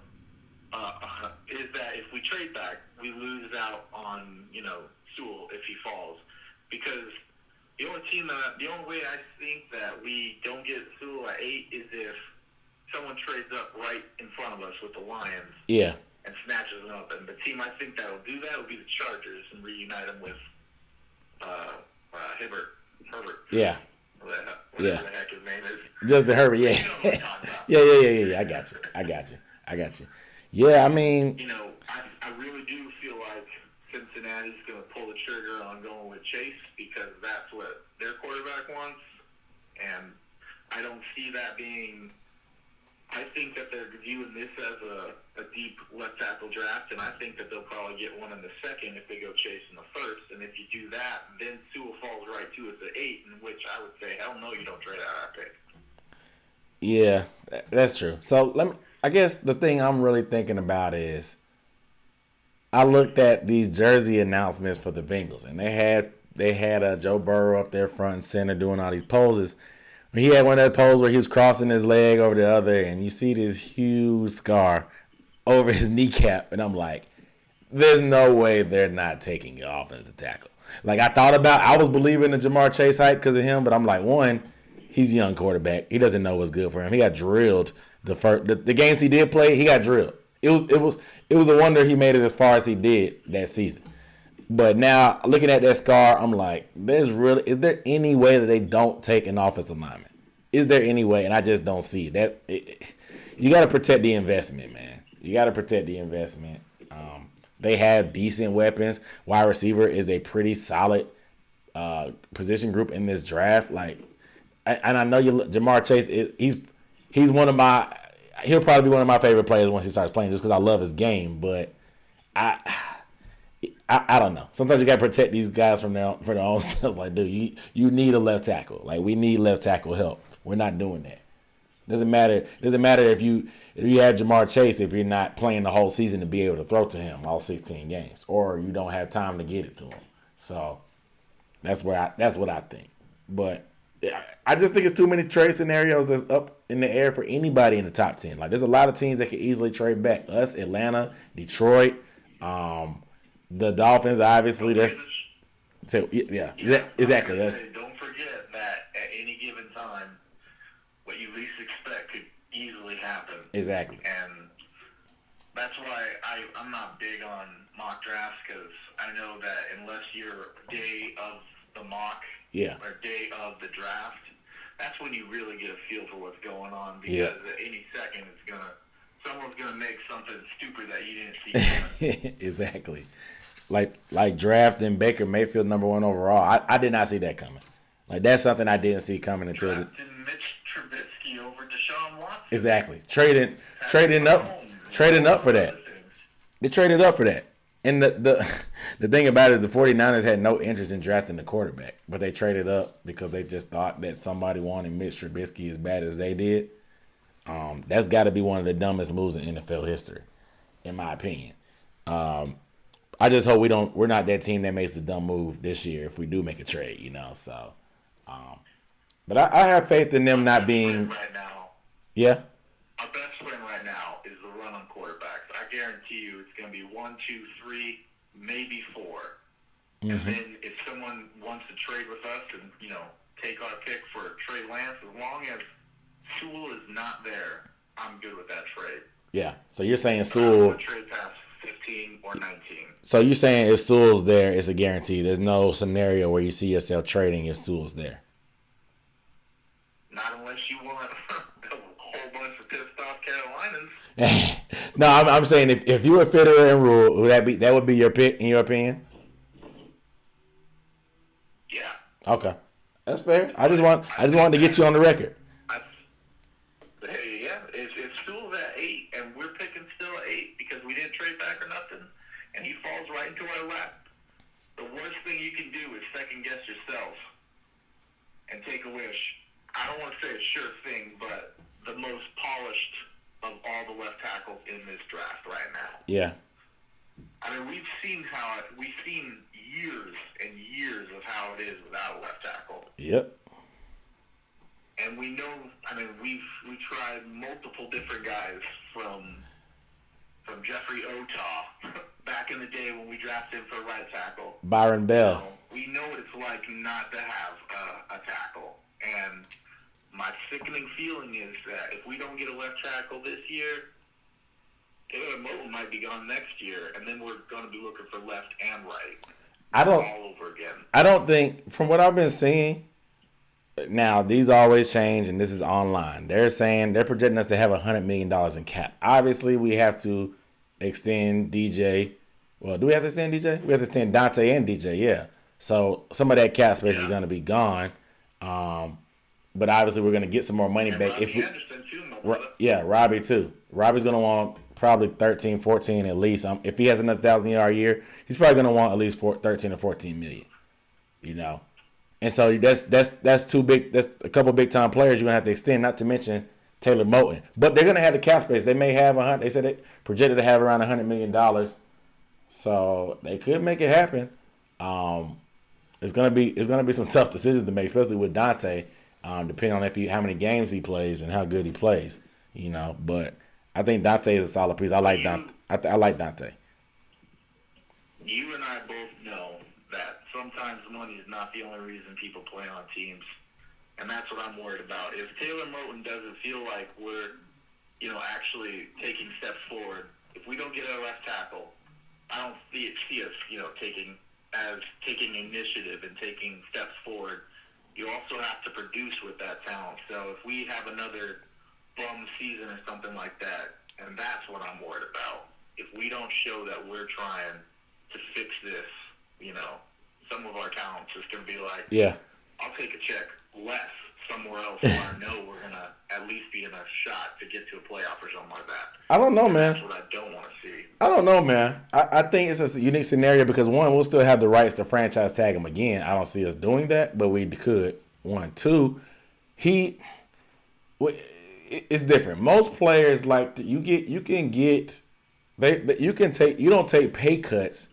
on, is that if we trade back, we lose out on, Sewell if he falls. Because the only way I think that we don't get Sewell at 8 is if someone trades up right in front of us with the Lions. Yeah. and snatches them up. And the team I think that'll do that will be the Chargers and reunite them with Herbert. Yeah. Whatever Yeah. the heck his name is. Justin Herbert, yeah. You know what I'm talking about. Yeah. I got you. Yeah, I mean, You know, I really do feel like Cincinnati's going to pull the trigger on going with Chase because that's what their quarterback wants. And I don't see that being. I think that they're viewing this as a deep left tackle draft, and I think that they'll probably get one in the second if they go Chase in the first. And if you do that, then Sewell falls right to us at 8, in which I would say, hell no, you don't trade out that pick. yeah, that's true. So I guess the thing I'm really thinking about is I looked at these jersey announcements for the Bengals, and they had Joe Burrow up there front and center doing all these poses. He had one of that pose where he was crossing his leg over the other, and you see this huge scar over his kneecap, and I'm like, there's no way they're not taking it off as a tackle. Like, I was believing the Jamar Chase hype because of him, but I'm like, one, he's a young quarterback. He doesn't know what's good for him. He got drilled the games he did play. He got drilled. It was a wonder he made it as far as he did that season. But now, looking at that scar, I'm like, is there any way that they don't take an offensive lineman? Is there any way? And I just don't see it. You got to protect the investment, man. You got to protect the investment. They have decent weapons. Wide receiver is a pretty solid position group in this draft. And I know Jamar Chase, he's one of my, he'll probably be one of my favorite players once he starts playing just because I love his game. But I don't know. Sometimes you got to protect these guys for their own selves. Like, dude, you need a left tackle. Like, we need left tackle help. We're not doing that. Doesn't matter if you have Jamar Chase if you're not playing the whole season to be able to throw to him all 16 games, or you don't have time to get it to him. So that's what I think. But I just think it's too many trade scenarios that's up in the air for anybody in the top 10. Like, there's a lot of teams that could easily trade back. Us, Atlanta, Detroit, the Dolphins, obviously. Yeah, exactly. Don't forget that at any given time, what you least expect could easily happen. Exactly. And that's why I'm not big on mock drafts, because I know that unless you're day of the mock or day of the draft, that's when you really get a feel for what's going on, because at any second someone's gonna make something stupid that you didn't see coming. Exactly. Like drafting Baker Mayfield #1 overall. I did not see that coming. Like, that's something I didn't see coming until Mitch Trubisky over Deshaun Watson. Exactly. Trading up for that. They traded up for that. And the thing about it is the 49ers had no interest in drafting the quarterback, but they traded up because they just thought that somebody wanted Mitch Trubisky as bad as they did. That's got to be one of the dumbest moves in NFL history, in my opinion. I just hope we're not that team that makes a dumb move this year if we do make a trade, So, but I have faith in them not being. Right now, yeah. Our best win right now is the run on quarterbacks. I guarantee you, it's going to be 1, 2, 3, maybe 4. Mm-hmm. And then if someone wants to trade with us and take our pick for Trey Lance, as long as Sewell is not there, I'm good with that trade. Yeah. So you're saying Sewell. Trade past 15 or 19. So you're saying if Sewell's there, it's a guarantee. There's no scenario where you see yourself trading if Sewell's there. Not unless you want a whole bunch of pissed off Carolinas. No, I'm saying if you were Fitterer and Rule, that would be your pick in your opinion? Yeah. Okay, that's fair. I just wanted to get you on the record. Hey, yeah, if Sewell's at 8 and we're picking still at 8 because we didn't trade back or nothing, and he falls right into our lap, the worst thing you can do is second guess yourself and take a wish. I don't want to say a sure thing, but the most polished of all the left tackles in this draft right now. Yeah. I mean, we've seen years and years of how it is without a left tackle. Yep. And we know, we tried multiple different guys from Jeffrey Otah back in the day when we drafted him for right tackle. Byron Bell. So we know what it's like not to have a tackle. And my sickening feeling is that if we don't get a left tackle this year, Taylor Moton might be gone next year, and then we're going to be looking for left and right I don't. all over again. I don't think, from what I've been seeing, now these always change, and this is online. They're saying they're projecting us to have $100 million in cap. Obviously, we have to extend DJ. Well, do we have to extend DJ? We have to extend Dante and DJ. Yeah. So some of that cap space is going to be gone. But obviously, we're going to get some more money And back. Robbie If we, Anderson, too, my brother. yeah, Robbie too. Robbie's going to want probably 13, 14 at least. If he has another 1,000-yard year, he's probably going to want at least 13 or 14 million. You know. And so that's too big. That's a couple big time players you're gonna have to extend. Not to mention Taylor Moton, but they're gonna have the cap space. They may have They said they projected to have around $100 million, so they could make it happen. It's gonna be some tough decisions to make, especially with Dante, depending on how many games he plays and how good he plays. You know, but I think Dante is a solid piece. I like Dante. I like Dante. You and I both know that sometimes money is not the only reason people play on teams, and that's what I'm worried about. If Taylor Moton doesn't feel like we're, actually taking steps forward, if we don't get our left tackle, I don't see us, taking initiative and taking steps forward. You also have to produce with that talent. So if we have another bum season or something like that, and that's what I'm worried about. If we don't show that we're trying to fix this, some of our talents is going to be like, Yeah. I'll take a check less somewhere else where I know we're going to at least be in a shot to get to a playoff or something like that. I don't know, And man. that's what I don't want to see. I don't know, man. I think it's a unique scenario because, one, we'll still have the rights to franchise tag him again. I don't see us doing that, but we could. 1, 2, it's different. Most players you don't take pay cuts.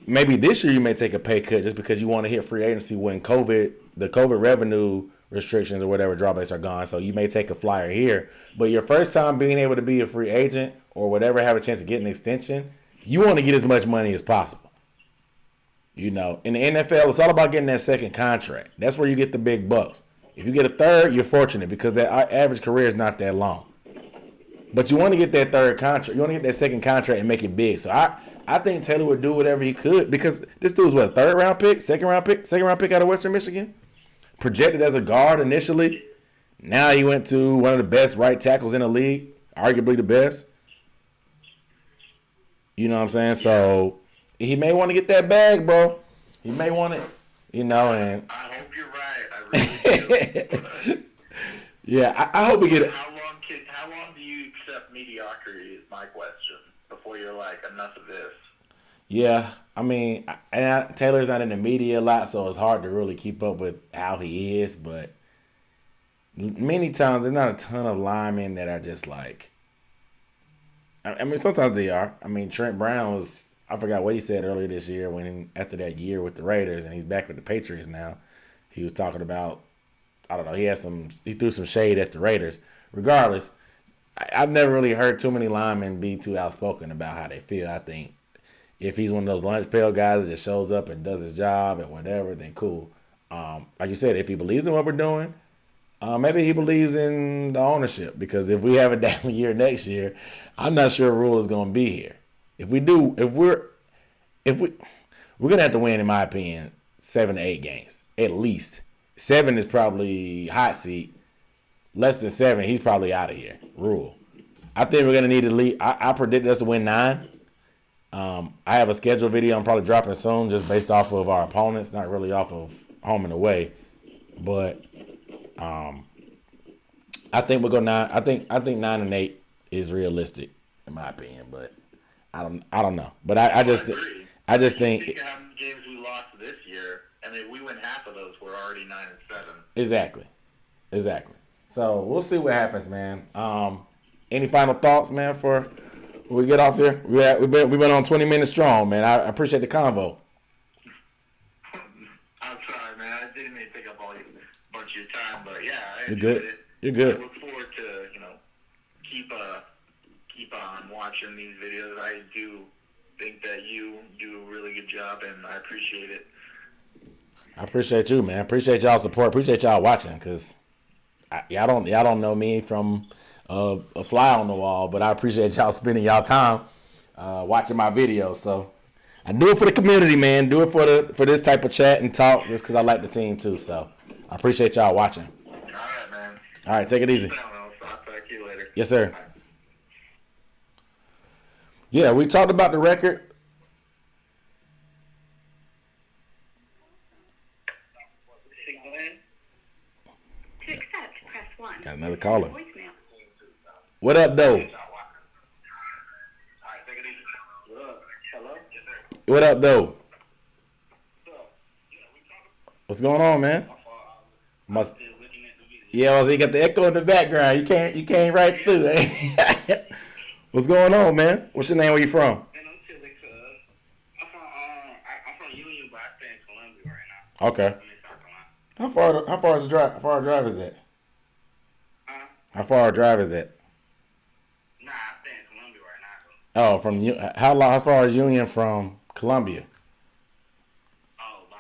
Maybe this year you may take a pay cut just because you want to hit free agency when the COVID revenue restrictions or whatever drawbacks are gone. So you may take a flyer here. But your first time being able to be a free agent or whatever, have a chance to get an extension, you want to get as much money as possible. In the NFL, it's all about getting that second contract. That's where you get the big bucks. If you get a third, you're fortunate because that average career is not that long. But you want to get that third contract. You want to get that second contract and make it big. So I think Taylor would do whatever he could because this dude's what, second round pick out of Western Michigan, projected as a guard initially. Now he went to one of the best right tackles in the league, arguably the best. You know what I'm saying? So he may want to get that bag, bro. He may want it. And I hope you're right. I really do. yeah, I hope we get it. How long do you accept mediocrity is my question before you're like, enough of this? Yeah, I mean, Taylor's not in the media a lot, so it's hard to really keep up with how he is. But many times, there's not a ton of linemen that are just like. I mean, sometimes they are. I mean, Trent Brown was. I forgot what he said earlier this year after that year with the Raiders, and he's back with the Patriots now. He was talking about. I don't know. He threw some shade at the Raiders. Regardless, I've never really heard too many linemen be too outspoken about how they feel. I think if he's one of those lunch pail guys that just shows up and does his job and whatever, then cool. Like you said, if he believes in what we're doing, maybe he believes in the ownership. Because if we have a down year next year, I'm not sure Rule is going to be here. We're gonna have to win, in my opinion, 7 to 8 games at least. 7 is probably hot seat. Less than 7, he's probably out of here. Rule. I think we're gonna need to lead. I predict us to win 9. I have a scheduled video I'm probably dropping soon, just based off of our opponents, not really off of home and away. But I think we'll go 9. I think 9 and 8 is realistic, in my opinion. But I don't know. But I just think. Think of how many games we lost this year, and if we win half of those, we're already 9 and 7. Exactly. So we'll see what happens, man. Any final thoughts, man, for when we get off here? We've been on 20 minutes strong, man. I appreciate the convo. I'm sorry, man. I didn't mean to take up all your bunch of your time, but yeah, I You're enjoyed good. it. You're good. I look forward to keep on watching these videos. I do think that you do a really good job, and I appreciate it. I appreciate you, man. Appreciate y'all's support. Appreciate y'all watching, cause y'all don't know me from a fly on the wall, but I appreciate y'all spending y'all time watching my videos. So I do it for the community, man. Do it for this type of chat and talk, just because I like the team too. So I appreciate y'all watching. All right, man. All right, take it easy. I'll talk to you later. Yes, sir. Yeah, we talked about the record. To accept, press 1. Got another caller. Voicemail. What up, though? Hello? What up, though? What's going on, man? Yeah, well, so you got the echo in the background. You can't right through. Eh? What's going on, man? What's your name? Where you from? Man, I'm chilling, cuz. I'm from Union, but I stay in Columbia right now. Okay. I'm in South Carolina. How far is the drive? How far a drive is that? How far a drive is that? Nah, I stay in Columbia right now. Oh, how far is Union from Columbia? Oh, about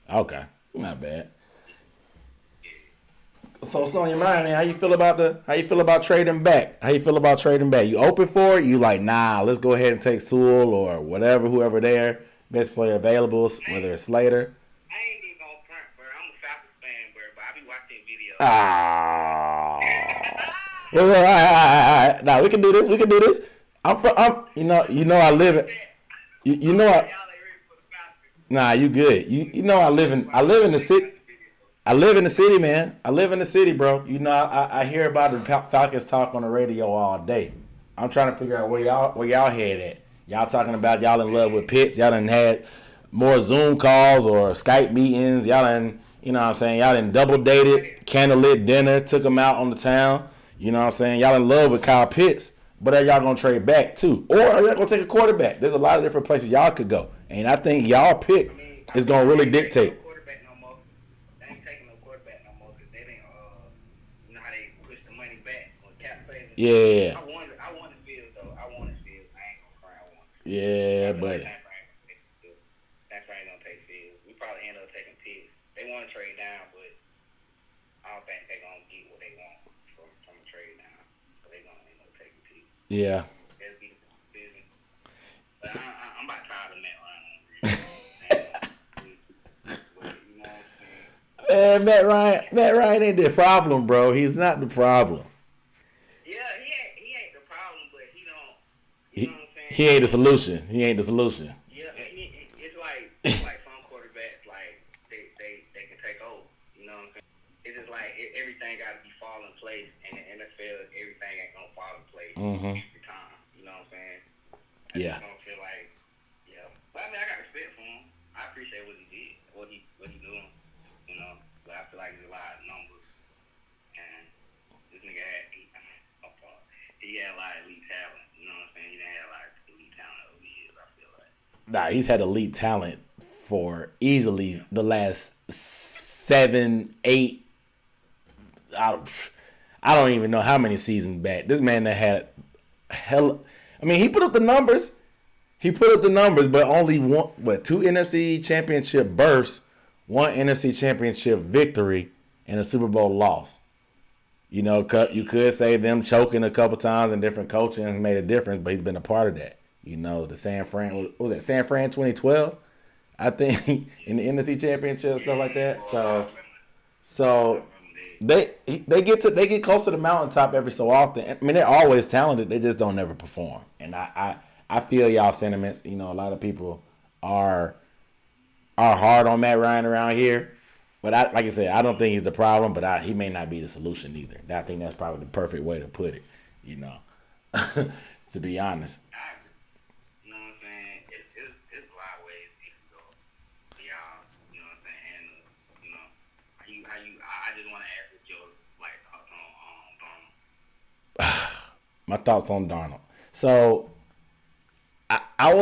an hour. Okay, not bad. So what's on your mind, man? How you feel about trading back? How you feel about trading back? You open for it? You like, nah, let's go ahead and take Sewell or whoever there, best player available, whether it's Slater. I ain't even gonna front, bro. I'm a Falcons fan, bro, but I be watching videos. Well, all right. Nah, we can do this. I live in. You know I. Y'all ain't ready for the Falcons. Nah, you good. You know I live in the city. I live in the city, man. I live in the city, bro. You know, I hear about the Falcons talk on the radio all day. I'm trying to figure out where y'all head at. Y'all talking about y'all in love with Pitts. Y'all done had more Zoom calls or Skype meetings. Y'all done, you know what I'm saying? Y'all done double dated, candlelit dinner, took them out on the town. You know what I'm saying? Y'all in love with Kyle Pitts. But are y'all going to trade back, too? Or are y'all going to take a quarterback? There's a lot of different places y'all could go. And I think y'all pick is going to really dictate. Yeah. I want to feel though. I want to feel. I ain't gonna cry. I want to. Yeah, buddy. That's right. Gonna take Fields. We probably end up taking Pitts. They want to trade down, but I don't think they're gonna get what they want from a trade down. So they're gonna end up taking Pitts. Yeah. That'll be business. But I'm about tired of Matt Ryan. You know what I'm saying? Matt Ryan ain't the problem, bro. He's not the problem. He ain't the solution. Yeah, it's like some quarterbacks, like they can take over. You know what I'm saying? It's just like everything got to be fall in place, and in the NFL, everything ain't gonna fall in place every time. You know what I'm saying? I just don't feel like, But I mean, I got respect for him. I appreciate what he did, what he doing. You know, but I feel like there's a lot of numbers, and this nigga had a lot of elite talent. You know what I'm saying? He didn't have a lot of elite talent over the years, I feel like. Nah, he's had elite talent for easily the last 7, 8. I don't even know how many seasons back. This man that had he put up the numbers. But only two NFC championship bursts, one NFC championship victory, and a Super Bowl loss. You know, you could say them choking a couple times and different coaching has made a difference, but he's been a part of that. You know, the San Fran 2012? I think in the NFC Championship, stuff like that. So they get close to the mountaintop every so often. I mean, they're always talented. They just don't never perform. And I feel y'all sentiments. You know, a lot of people are hard on Matt Ryan around here. But like I said, I don't think he's the problem, but he may not be the solution either. I think that's probably the perfect way to put it, you know, to be honest. You know what I'm saying? It's a lot of ways it can go. Y'all, you know what I'm saying? And, I just want to ask what your, thoughts on Darnold. My thoughts on Darnold. So, I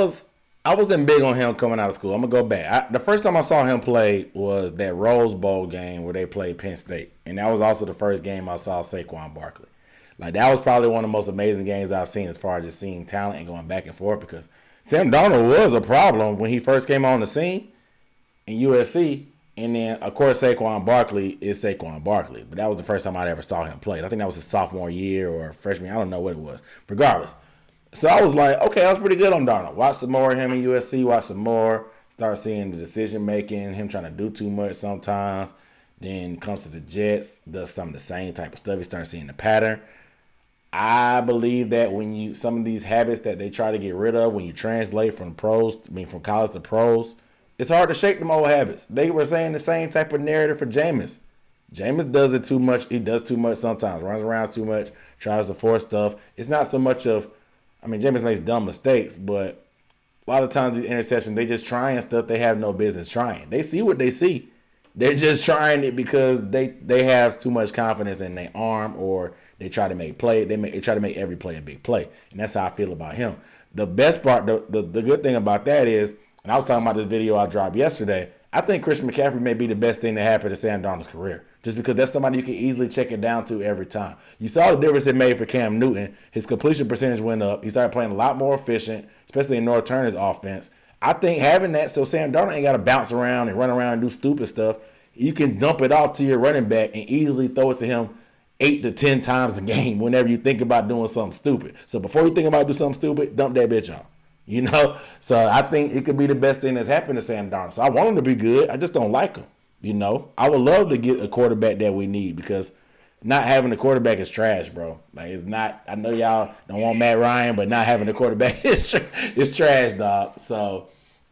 wasn't big on him coming out of school. I'm going to go back. The first time I saw him play was that Rose Bowl game where they played Penn State. And that was also the first game I saw Saquon Barkley. Like, that was probably one of the most amazing games I've seen as far as just seeing talent and going back and forth, because Sam Darnold was a problem when he first came on the scene in USC. And then, of course, Saquon Barkley is Saquon Barkley. But that was the first time I ever saw him play. I think that was his sophomore year or freshman. I don't know what it was. Regardless. So I was like, okay, I was pretty good on Darnold. Watch some more of him in USC. Watch some more. Start seeing the decision making. Him trying to do too much sometimes. Then comes to the Jets. Does some of the same type of stuff. You start seeing the pattern. I believe that when some of these habits that they try to get rid of, when you translate from from college to pros, it's hard to shake them old habits. They were saying the same type of narrative for Jameis. Jameis does it too much. He does too much sometimes. Runs around too much. Tries to force stuff. It's not so much of, Jameis makes dumb mistakes, but a lot of times these interceptions, they just trying stuff they have no business trying. They see what they see. They're just trying it because they have too much confidence in their arm, or they try to make play. They try to make every play a big play, and that's how I feel about him. The best part, the good thing about that is, and I was talking about this video I dropped yesterday, I think Christian McCaffrey may be the best thing to happen to Sam Darnold's career, just because that's somebody you can easily check it down to every time. You saw the difference it made for Cam Newton. His completion percentage went up. He started playing a lot more efficient, especially in North Turner's offense. I think having that, so Sam Darnold ain't got to bounce around and run around and do stupid stuff. You can dump it off to your running back and easily throw it to him 8 to 10 times a game whenever you think about doing something stupid. So before you think about doing something stupid, dump that bitch off. So I think it could be the best thing that's happened to Sam Darnold. So I want him to be good. I just don't like him. I would love to get a quarterback that we need, because not having a quarterback is trash, bro. Like, it's not. I know y'all don't want Matt Ryan, but not having a quarterback is trash, dog. So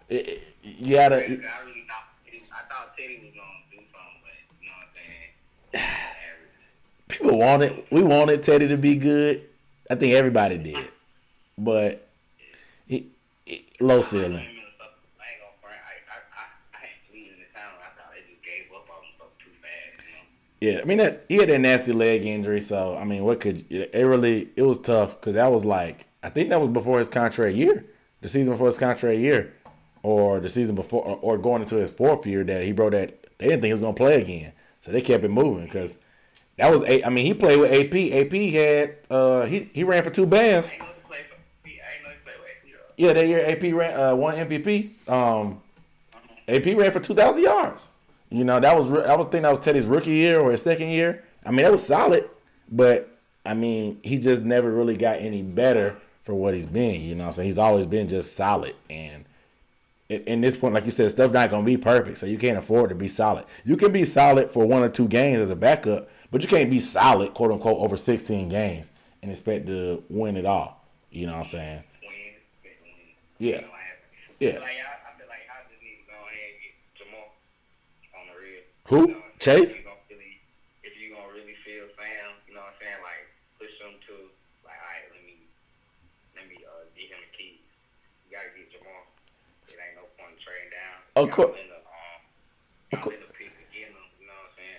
you gotta. I thought Teddy was gonna do something, but you know what I'm saying? People wanted. We wanted Teddy to be good. I think everybody did, but low ceiling. I ain't gonna front. I ain't believing in the town. I thought they just gave up on him too fast. Yeah, he had that nasty leg injury, so it was tough, because that was like, I think that was before his contract year, the season before his contract year, or the season before, or going into his fourth year that he broke that. They didn't think he was gonna play again, so they kept it moving, because that was he played with AP. AP had he ran for 2 bands. I ain't know he played with AP. Yeah, that year AP ran won MVP. AP ran for 2,000 yards. That was Teddy's rookie year or his second year. That was solid, but he just never really got any better for what he's been. So he's always been just solid. And in this point, like you said, stuff's not gonna be perfect, so you can't afford to be solid. You can be solid for 1 or 2 games as a backup, but you can't be solid, quote unquote, over 16 games and expect to win it all. You know what I'm saying? Yeah. Yeah. I feel like I just need to go ahead and get Jamal on the real. Who? Chase? If you gonna really feel Sam, you know what I'm saying? Like, push him to, like, all right, let me get him the keys. You gotta get Jamal. It ain't no point in trading down. Of course.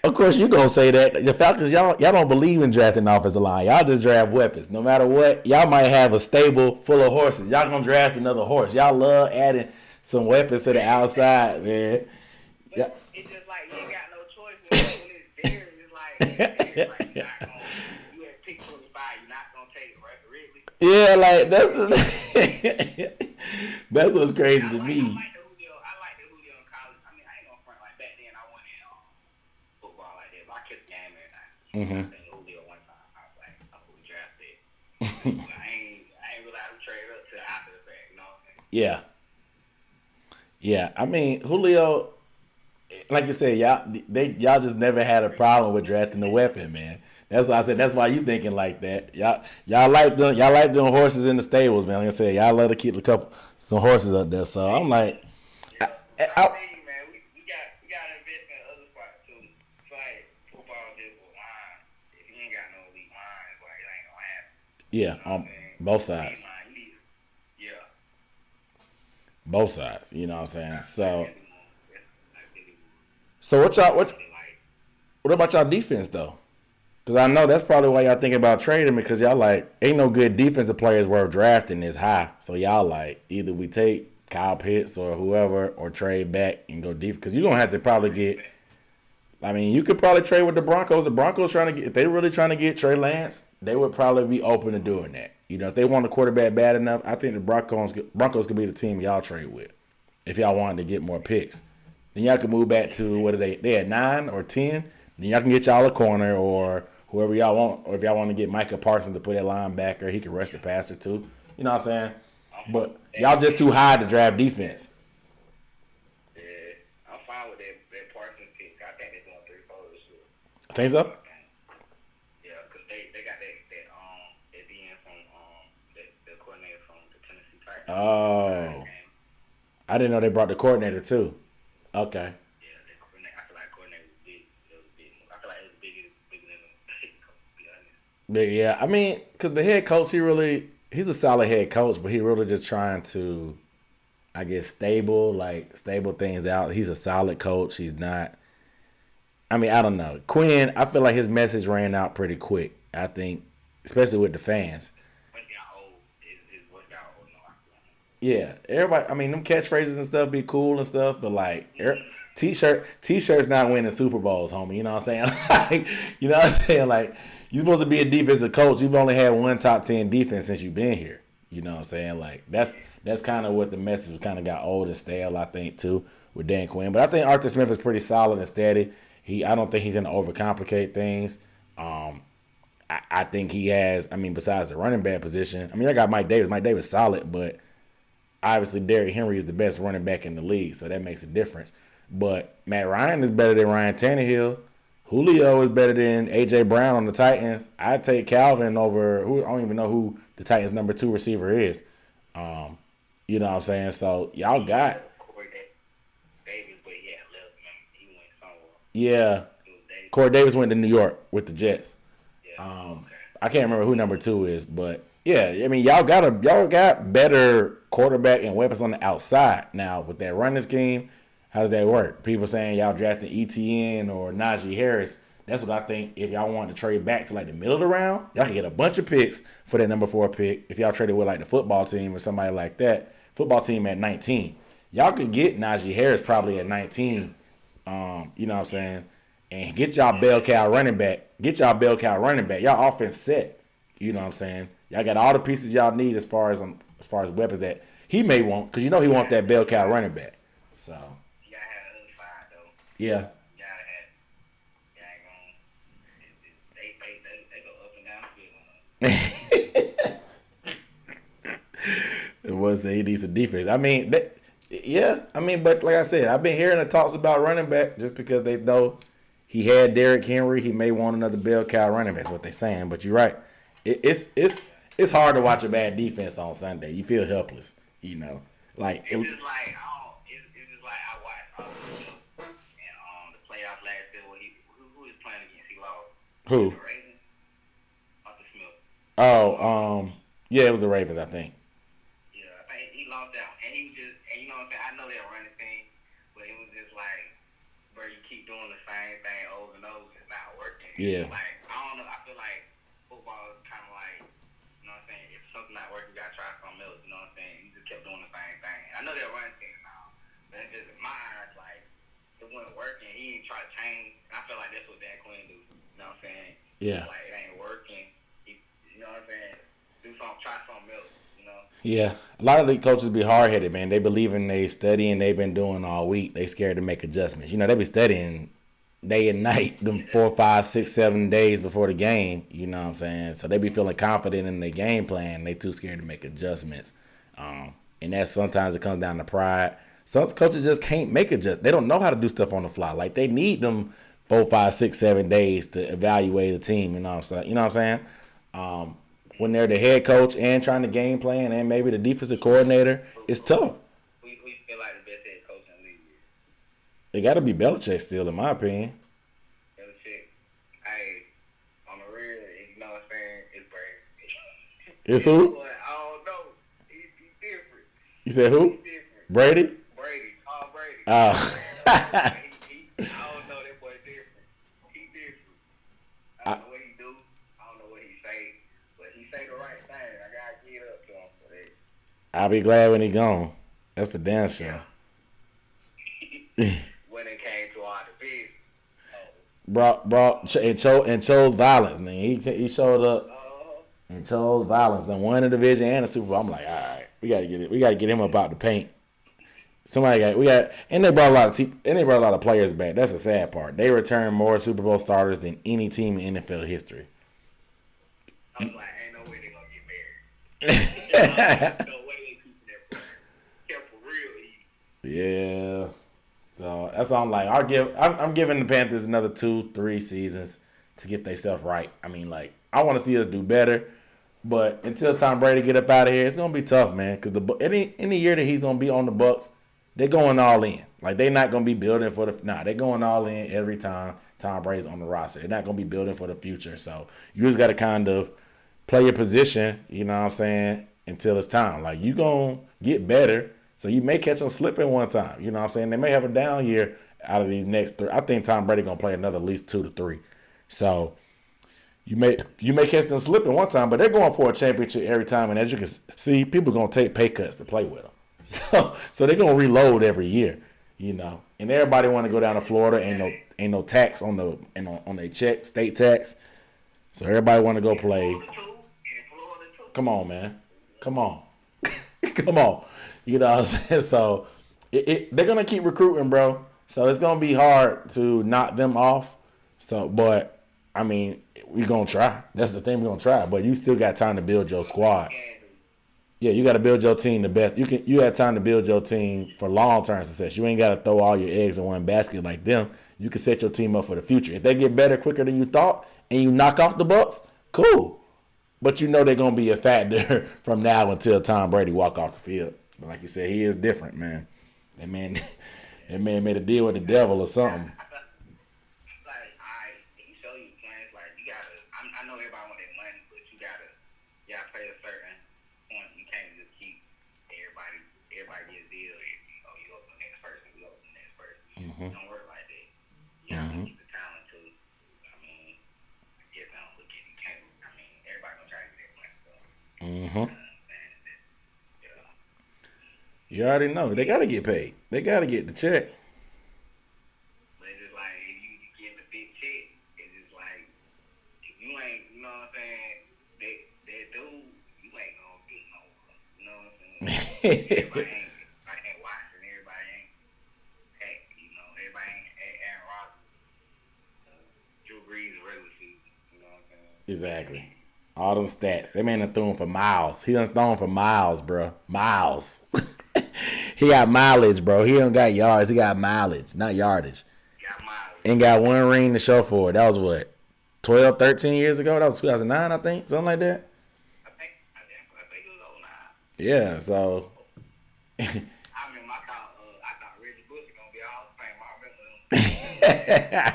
Of course, you gonna say that. The Falcons, y'all don't believe in drafting offensive line. Y'all just draft weapons. No matter what, y'all might have a stable full of horses. Y'all gonna draft another horse. Y'all love adding some weapons to the outside, man. Yeah. It's just like you ain't got no choice when it's there. It's like you're not gonna, you at pick 25, you're not gonna take it, right? Really? Yeah, like that's what's crazy to me. I like the Julio in college. I ain't gonna front like back then. I went in football like that, but I kept the game every night. I think Julio one time, I was like, I'm gonna draft it. I ain't realize to trade up to after the fact, you know what I'm saying? Yeah. Julio, like you said, y'all just never had a problem with drafting the weapon, man. That's why I said. That's why you thinking like that. Y'all like them horses in the stables, man. Like I said, y'all love to keep some horses up there. So I'm like, I tell you, man, we got to invest in other spots too. It's like football just with line. If you ain't got no elite line, it's like it ain't gonna happen. Yeah, on both sides. Both sides. You know what I'm saying? So what about y'all defense though? Because I know that's probably why y'all thinking about trading, because y'all like, ain't no good defensive players worth drafting this high. So y'all like, either we take Kyle Pitts or whoever, or trade back and go deep. Because you're going to have to probably get, you could probably trade with the Broncos. The Broncos if they really trying to get Trey Lance, they would probably be open to doing that. If they want a quarterback bad enough, I think the Broncos could be the team y'all trade with if y'all wanted to get more picks. Then y'all can move back to what are they? They at 9 or 10. Then y'all can get y'all a corner or whoever y'all want. Or if y'all want to get Micah Parsons to put that linebacker, he can rush the passer too. You know what I'm saying? But y'all just too high to draft defense. Yeah, I'm fine with that Parsons pick. I think they're doing 3-4 this year. I think so. Yeah, because they got that DN from the coordinator from the Tennessee Titans. Oh, I didn't know they brought the coordinator too. Okay. Yeah, that coordinator. I feel like coordinator was big. It was big. I feel like it was bigger than the head coach, to be honest. But yeah, I mean, because the head coach, he's a solid head coach, but he really just trying to, I guess, stable things out. He's a solid coach. He's not. I mean, I don't know. Quinn, I feel like his message ran out pretty quick. I think, especially with the fans. When he got old, his voice got old. No, I feel like. Yeah, everybody. I mean, them catchphrases and stuff be cool and stuff, but like, t-shirts not winning Super Bowls, homie. You know what I'm saying? Like, you know what I'm saying? Like, you're supposed to be a defensive coach. You've only had one top 10 defense since you've been here. You know what I'm saying? Like, that's kind of what the message kind of got old and stale, I think, too, with Dan Quinn. But I think Arthur Smith is pretty solid and steady. I don't think he's going to overcomplicate things. I think he has, I mean, besides the running back position, I mean, I got Mike Davis. Mike Davis solid, but obviously Derrick Henry is the best running back in the league, so that makes a difference. But Matt Ryan is better than Ryan Tannehill. Julio is better than A.J. Brown on the Titans. I'd take Calvin over I don't even know who the Titans' number 2 receiver is. You know what I'm saying? So y'all got. Davis, but he had left, man. He went somewhere. Yeah. Corey Davis went to New York with the Jets. Yeah. Okay. I can't remember who number 2 is, but yeah, I mean y'all got better quarterback and weapons on the outside. Now with that running scheme, how does that work? People saying y'all drafting ETN or Najee Harris. That's what I think. If y'all want to trade back to like the middle of the round, y'all can get a bunch of picks for that number 4 pick. If y'all traded with like the football team or somebody like that, football team at 19, y'all could get Najee Harris probably at 19. You know what I'm saying? And get y'all bell cow running back. Y'all offense set. You know what I'm saying? Y'all got all the pieces y'all need as far as weapons that he may want, because you know he want that bell cow running back. So. You gotta have the other side though. Yeah. You gotta have. You ain't gonna. They go up and down the field. It was he needs some defense. I mean, but like I said, I've been hearing the talks about running back just because they know he had Derrick Henry. He may want another bell cow running back. That's what they're saying. But you're right. It's hard to watch a bad defense on Sunday. You feel helpless. You know, like It's just like I watched and the playoff last year where who is playing against, he lost. Who? The Ravens. Arthur Smith. Oh, yeah, it was the Ravens, I think. Yeah, I think he lost that one. And he was just, and you know what I'm saying? I know they're running thing, but it was just like, bro, you keep doing the same thing over and over, it's not working. Yeah. Like, I don't know, I feel like football is kind of like, you know what I'm saying? If something not working, you got to try something else, you know what I'm saying? You just kept doing the same thing. I know they're running things now, but it's just in my eyes, like, it wasn't working. He didn't try to change. I feel like that's what Dan Quinn do, you know what I'm saying? Yeah. Like, it ain't working. You know what I'm saying? Try something else, you know? Yeah, a lot of the coaches be hard-headed, man. They believe in they studying they've been doing all week. They scared to make adjustments. You know, they be studying day and night, them 4, 5, 6, 7 days before the game. You know what I'm saying? So they be feeling confident in their game plan. They too scared to make adjustments. And that sometimes it comes down to pride. Some coaches just can't make adjustments. They don't know how to do stuff on the fly. Like they need them 4, 5, 6, 7 days to evaluate the team. You know what I'm saying? When they're the head coach and trying to game plan and maybe the defensive coordinator, it's tough. We feel like the best head coach in the league. It got to be Belichick still, in my opinion. Belichick, hey, on the real, you know what I'm saying? It's Brady. It's who? Boy, I don't know. He's different. You said who? He's different. Brady? Brady. Oh, Brady. Oh. I don't know, that boy different. He different. I don't know what he do. I don't know what he say. But he say the right thing. I gotta get up to him for that. I'll be glad when he gone. That's for damn sure. When it came to all the business. And chose violence. Man. He showed up and chose violence. Then won the division and the Super Bowl. I'm like, all right, we gotta get him up out the paint. And they brought a lot of players back. That's the sad part. They returned more Super Bowl starters than any team in NFL history. I was like, ain't no way they're gonna get married. No way they keeping that player. Kept for real easy. Yeah. So that's all I'm like. I'm giving the Panthers another 2-3 seasons to get themselves right. I mean, like, I want to see us do better, but until Tom Brady get up out of here, it's gonna be tough, man. Because any year that he's gonna be on the Bucs, they're going all in. Like, they're not gonna be building for they're going all in every time Tom Brady's on the roster. They're not gonna be building for the future. So you just gotta kind of play your position, you know what I'm saying, until it's time. Like, you gonna get better. So you may catch them slipping one time. You know what I'm saying? They may have a down year out of these next 3. I think Tom Brady going to play another at least 2 to 3. So you may catch them slipping one time, but they're going for a championship every time. And as you can see, people are going to take pay cuts to play with them. So they're going to reload every year, you know. And everybody want to go down to Florida. Ain't no tax on their check, state tax. So everybody want to go play. Come on, man. Come on. Come on. You know what I'm saying? So they're going to keep recruiting, bro. So it's going to be hard to knock them off. So, but, I mean, we're going to try. That's the thing, we're going to try. But you still got time to build your squad. Yeah, you got to build your team the best. You have time to build your team for long-term success. You ain't got to throw all your eggs in one basket like them. You can set your team up for the future. If they get better quicker than you thought and you knock off the Bucs, cool. But you know they're going to be a factor from now until Tom Brady walk off the field. But like you said, he is different, man. That man made a deal with the devil or something. Like, he show you plans. Like, you gotta. I know everybody want their money, but you gotta play a certain point. You can't just keep everybody get a deal. You go to the next person. You go to the next person. Mm-hmm. It don't work like that. You gotta keep the talent too. I mean, I guess I don't look at you can't. I mean, everybody gonna try to get their money. So. Mm-hmm. You already know. They got to get paid. They got to get the check. But it's just like, if you get the big check, it's just like, if you ain't, you know what I'm saying, that dude, you ain't going to get no, you know what I'm saying? Everybody ain't watching. Everybody ain't, hey, you know, everybody ain't Aaron Rodgers. Drew Brees regular season, you know what I'm saying? Exactly. All them stats. They man done threw him for miles. He done thrown for miles, bro. Miles. He got mileage, bro. He don't got yards. He got mileage, not yardage. Got mileage. And got one ring to show for it. That was what, 12, 13 years ago? That was 2009, I think. Something like that. I think it was 09. Yeah, so. I remember I thought Reggie Bush was going to be all the same. I remember him.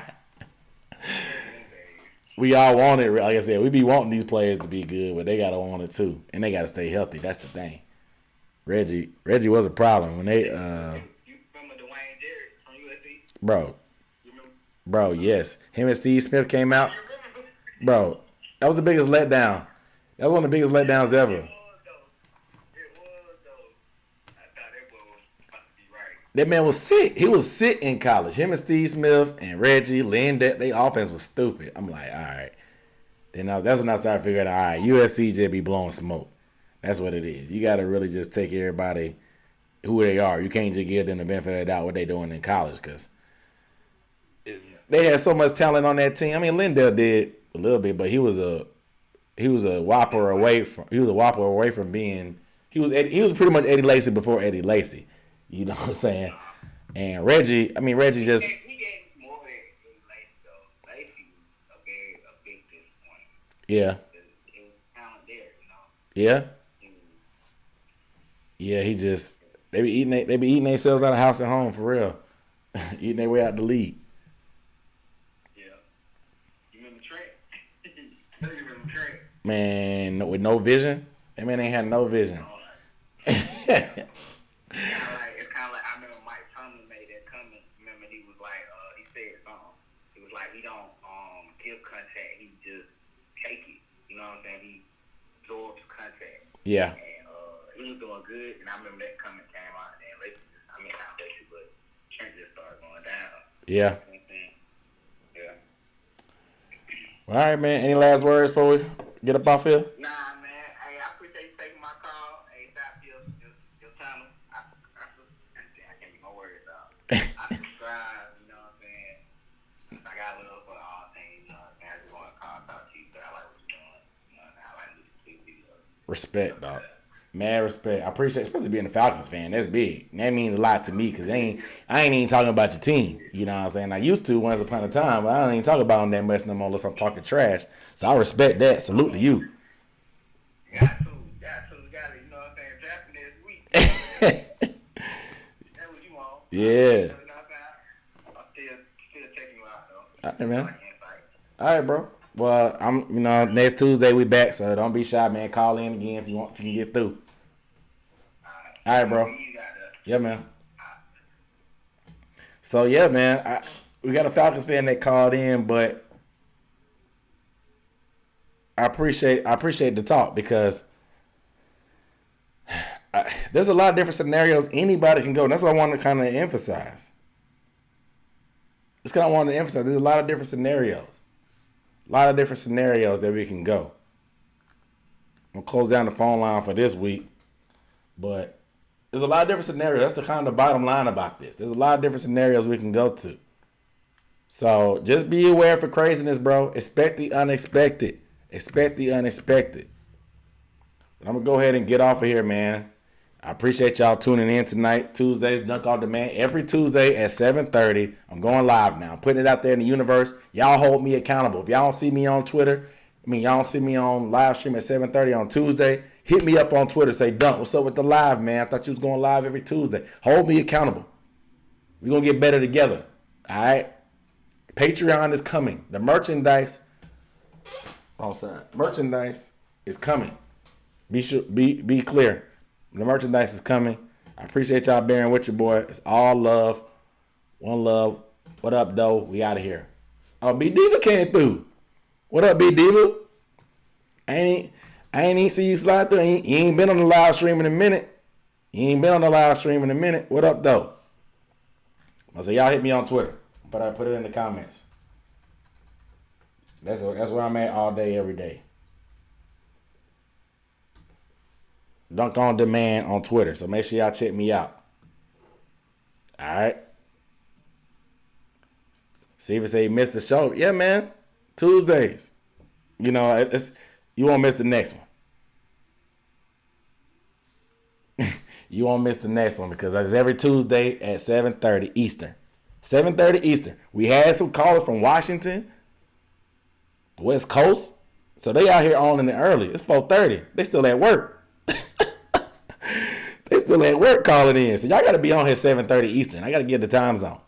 We all want it. Like I said, we be wanting these players to be good, but they got to want it too. And they got to stay healthy. That's the thing. Reggie was a problem when they You remember Dwayne Jarrett from USC? Bro, yes. Him and Steve Smith came out. Bro, that was the biggest letdown. That was one of the biggest letdowns ever. It was though. I thought that boy was supposed to be right. That man was sick. He was sick in college. Him and Steve Smith and Reggie, Lindette, their offense was stupid. I'm like, all right. Then that's when I started figuring out, all right, USC just be blowing smoke. That's what it is. You got to really just take everybody who they are. You can't just give them the benefit of the doubt what they doing in college because they had so much talent on that team. I mean, Lindell did a little bit, but he was a whopper away from being. He was pretty much Eddie Lacy before Eddie Lacy. You know what I'm saying? And Reggie just. He gave more than Eddie Lacy though. Lacy was a big disappointment. Yeah. It was talent there, you know. Yeah. Yeah, they be eating themselves out of house and home for real. Eating their way out the league. Yeah. You remember Trent? You remember Trent? Man, with no vision? That man ain't had no vision. It's kind of like I remember Mike Tomlin made that comment. Remember he was like, he said something. It was like he don't give contact. He just take it. You know what I'm saying? He absorbs contact. Yeah. And he was doing good, and I remember that comment came out, and not Lacy, but Trent just started going down. Yeah. Yeah. All right, man. Any last words before we get up off here? Nah, man. Hey, I appreciate you taking my call. Hey, stop your time. I can't Respect, dog. Mad respect. I appreciate, especially being a Falcons fan. That's big. That means a lot to me because I ain't even talking about your team. You know what I'm saying? I used to once upon a time, but I don't even talk about them that much no more unless I'm talking trash. So I respect that. Salute to you. Got to. You know what I'm saying? Drafting this week. That's what you want. Yeah. You know what I'm saying? I'm still checking you out, though. All right, man. I can't fight. All right, bro. Well, next Tuesday we back, so don't be shy, man. Call in again if you can get through. All right, bro. Yeah, man. So yeah, man. We got a Falcons fan that called in, but I appreciate the talk because there's a lot of different scenarios anybody can go. And that's what I want to kind of emphasize. Just kind of want to emphasize there's a lot of different scenarios. A lot of different scenarios that we can go. I'm gonna close down the phone line for this week, but there's a lot of different scenarios. That's the kind of the bottom line about this. There's a lot of different scenarios we can go to. So just be aware for craziness, bro. Expect the unexpected. Expect the unexpected. But I'm gonna go ahead and get off of here, man. I appreciate y'all tuning in tonight. Tuesdays, Dunk on Demand. Every Tuesday at 7:30. I'm going live now. I'm putting it out there in the universe. Y'all hold me accountable. If y'all don't see me on Twitter, y'all don't see me on live stream at 7:30 on Tuesday, hit me up on Twitter. Say, Dunk, what's up with the live, man? I thought you was going live every Tuesday. Hold me accountable. We're going to get better together. All right? Patreon is coming. The merchandise is coming. Be clear. The merchandise is coming. I appreciate y'all bearing with your boy. It's all love. One love. What up, though? We out of here. Oh, B Diva came through. What up, B Diva? I ain't even see you slide through. You ain't been on the live stream in a minute. What up, though? So y'all hit me on Twitter. But I put it in the comments. That's where I'm at all day, every day. Dunk on Demand on Twitter. So make sure y'all check me out. All right. See if it say you missed the show. Yeah, man. Tuesdays. You won't miss the next one. You won't miss the next one because it's every Tuesday at 7:30 Eastern. 7:30 Eastern. We had some callers from Washington, West Coast. So they out here on in the early. It's 4:30. They still at work. They still at work calling in. So y'all got to be on here 7:30 Eastern. I got to get the time zone.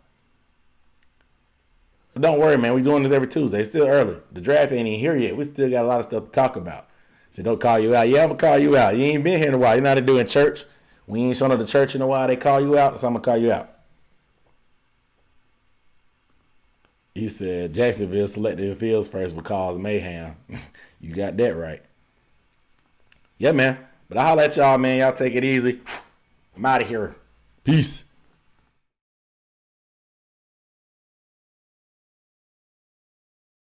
But don't worry, man. We doing this every Tuesday. It's still early. The draft ain't even here yet. We still got a lot of stuff to talk about. So don't call you out. Yeah, I'm going to call you out. You ain't been here in a while. You're not doing church. We ain't showing up to church in a while. They call you out. So I'm going to call you out. He said Jacksonville selected the fields first would cause mayhem. You got that right. Yeah, man. But I'll holler at y'all, man. Y'all take it easy. I'm out of here. Peace.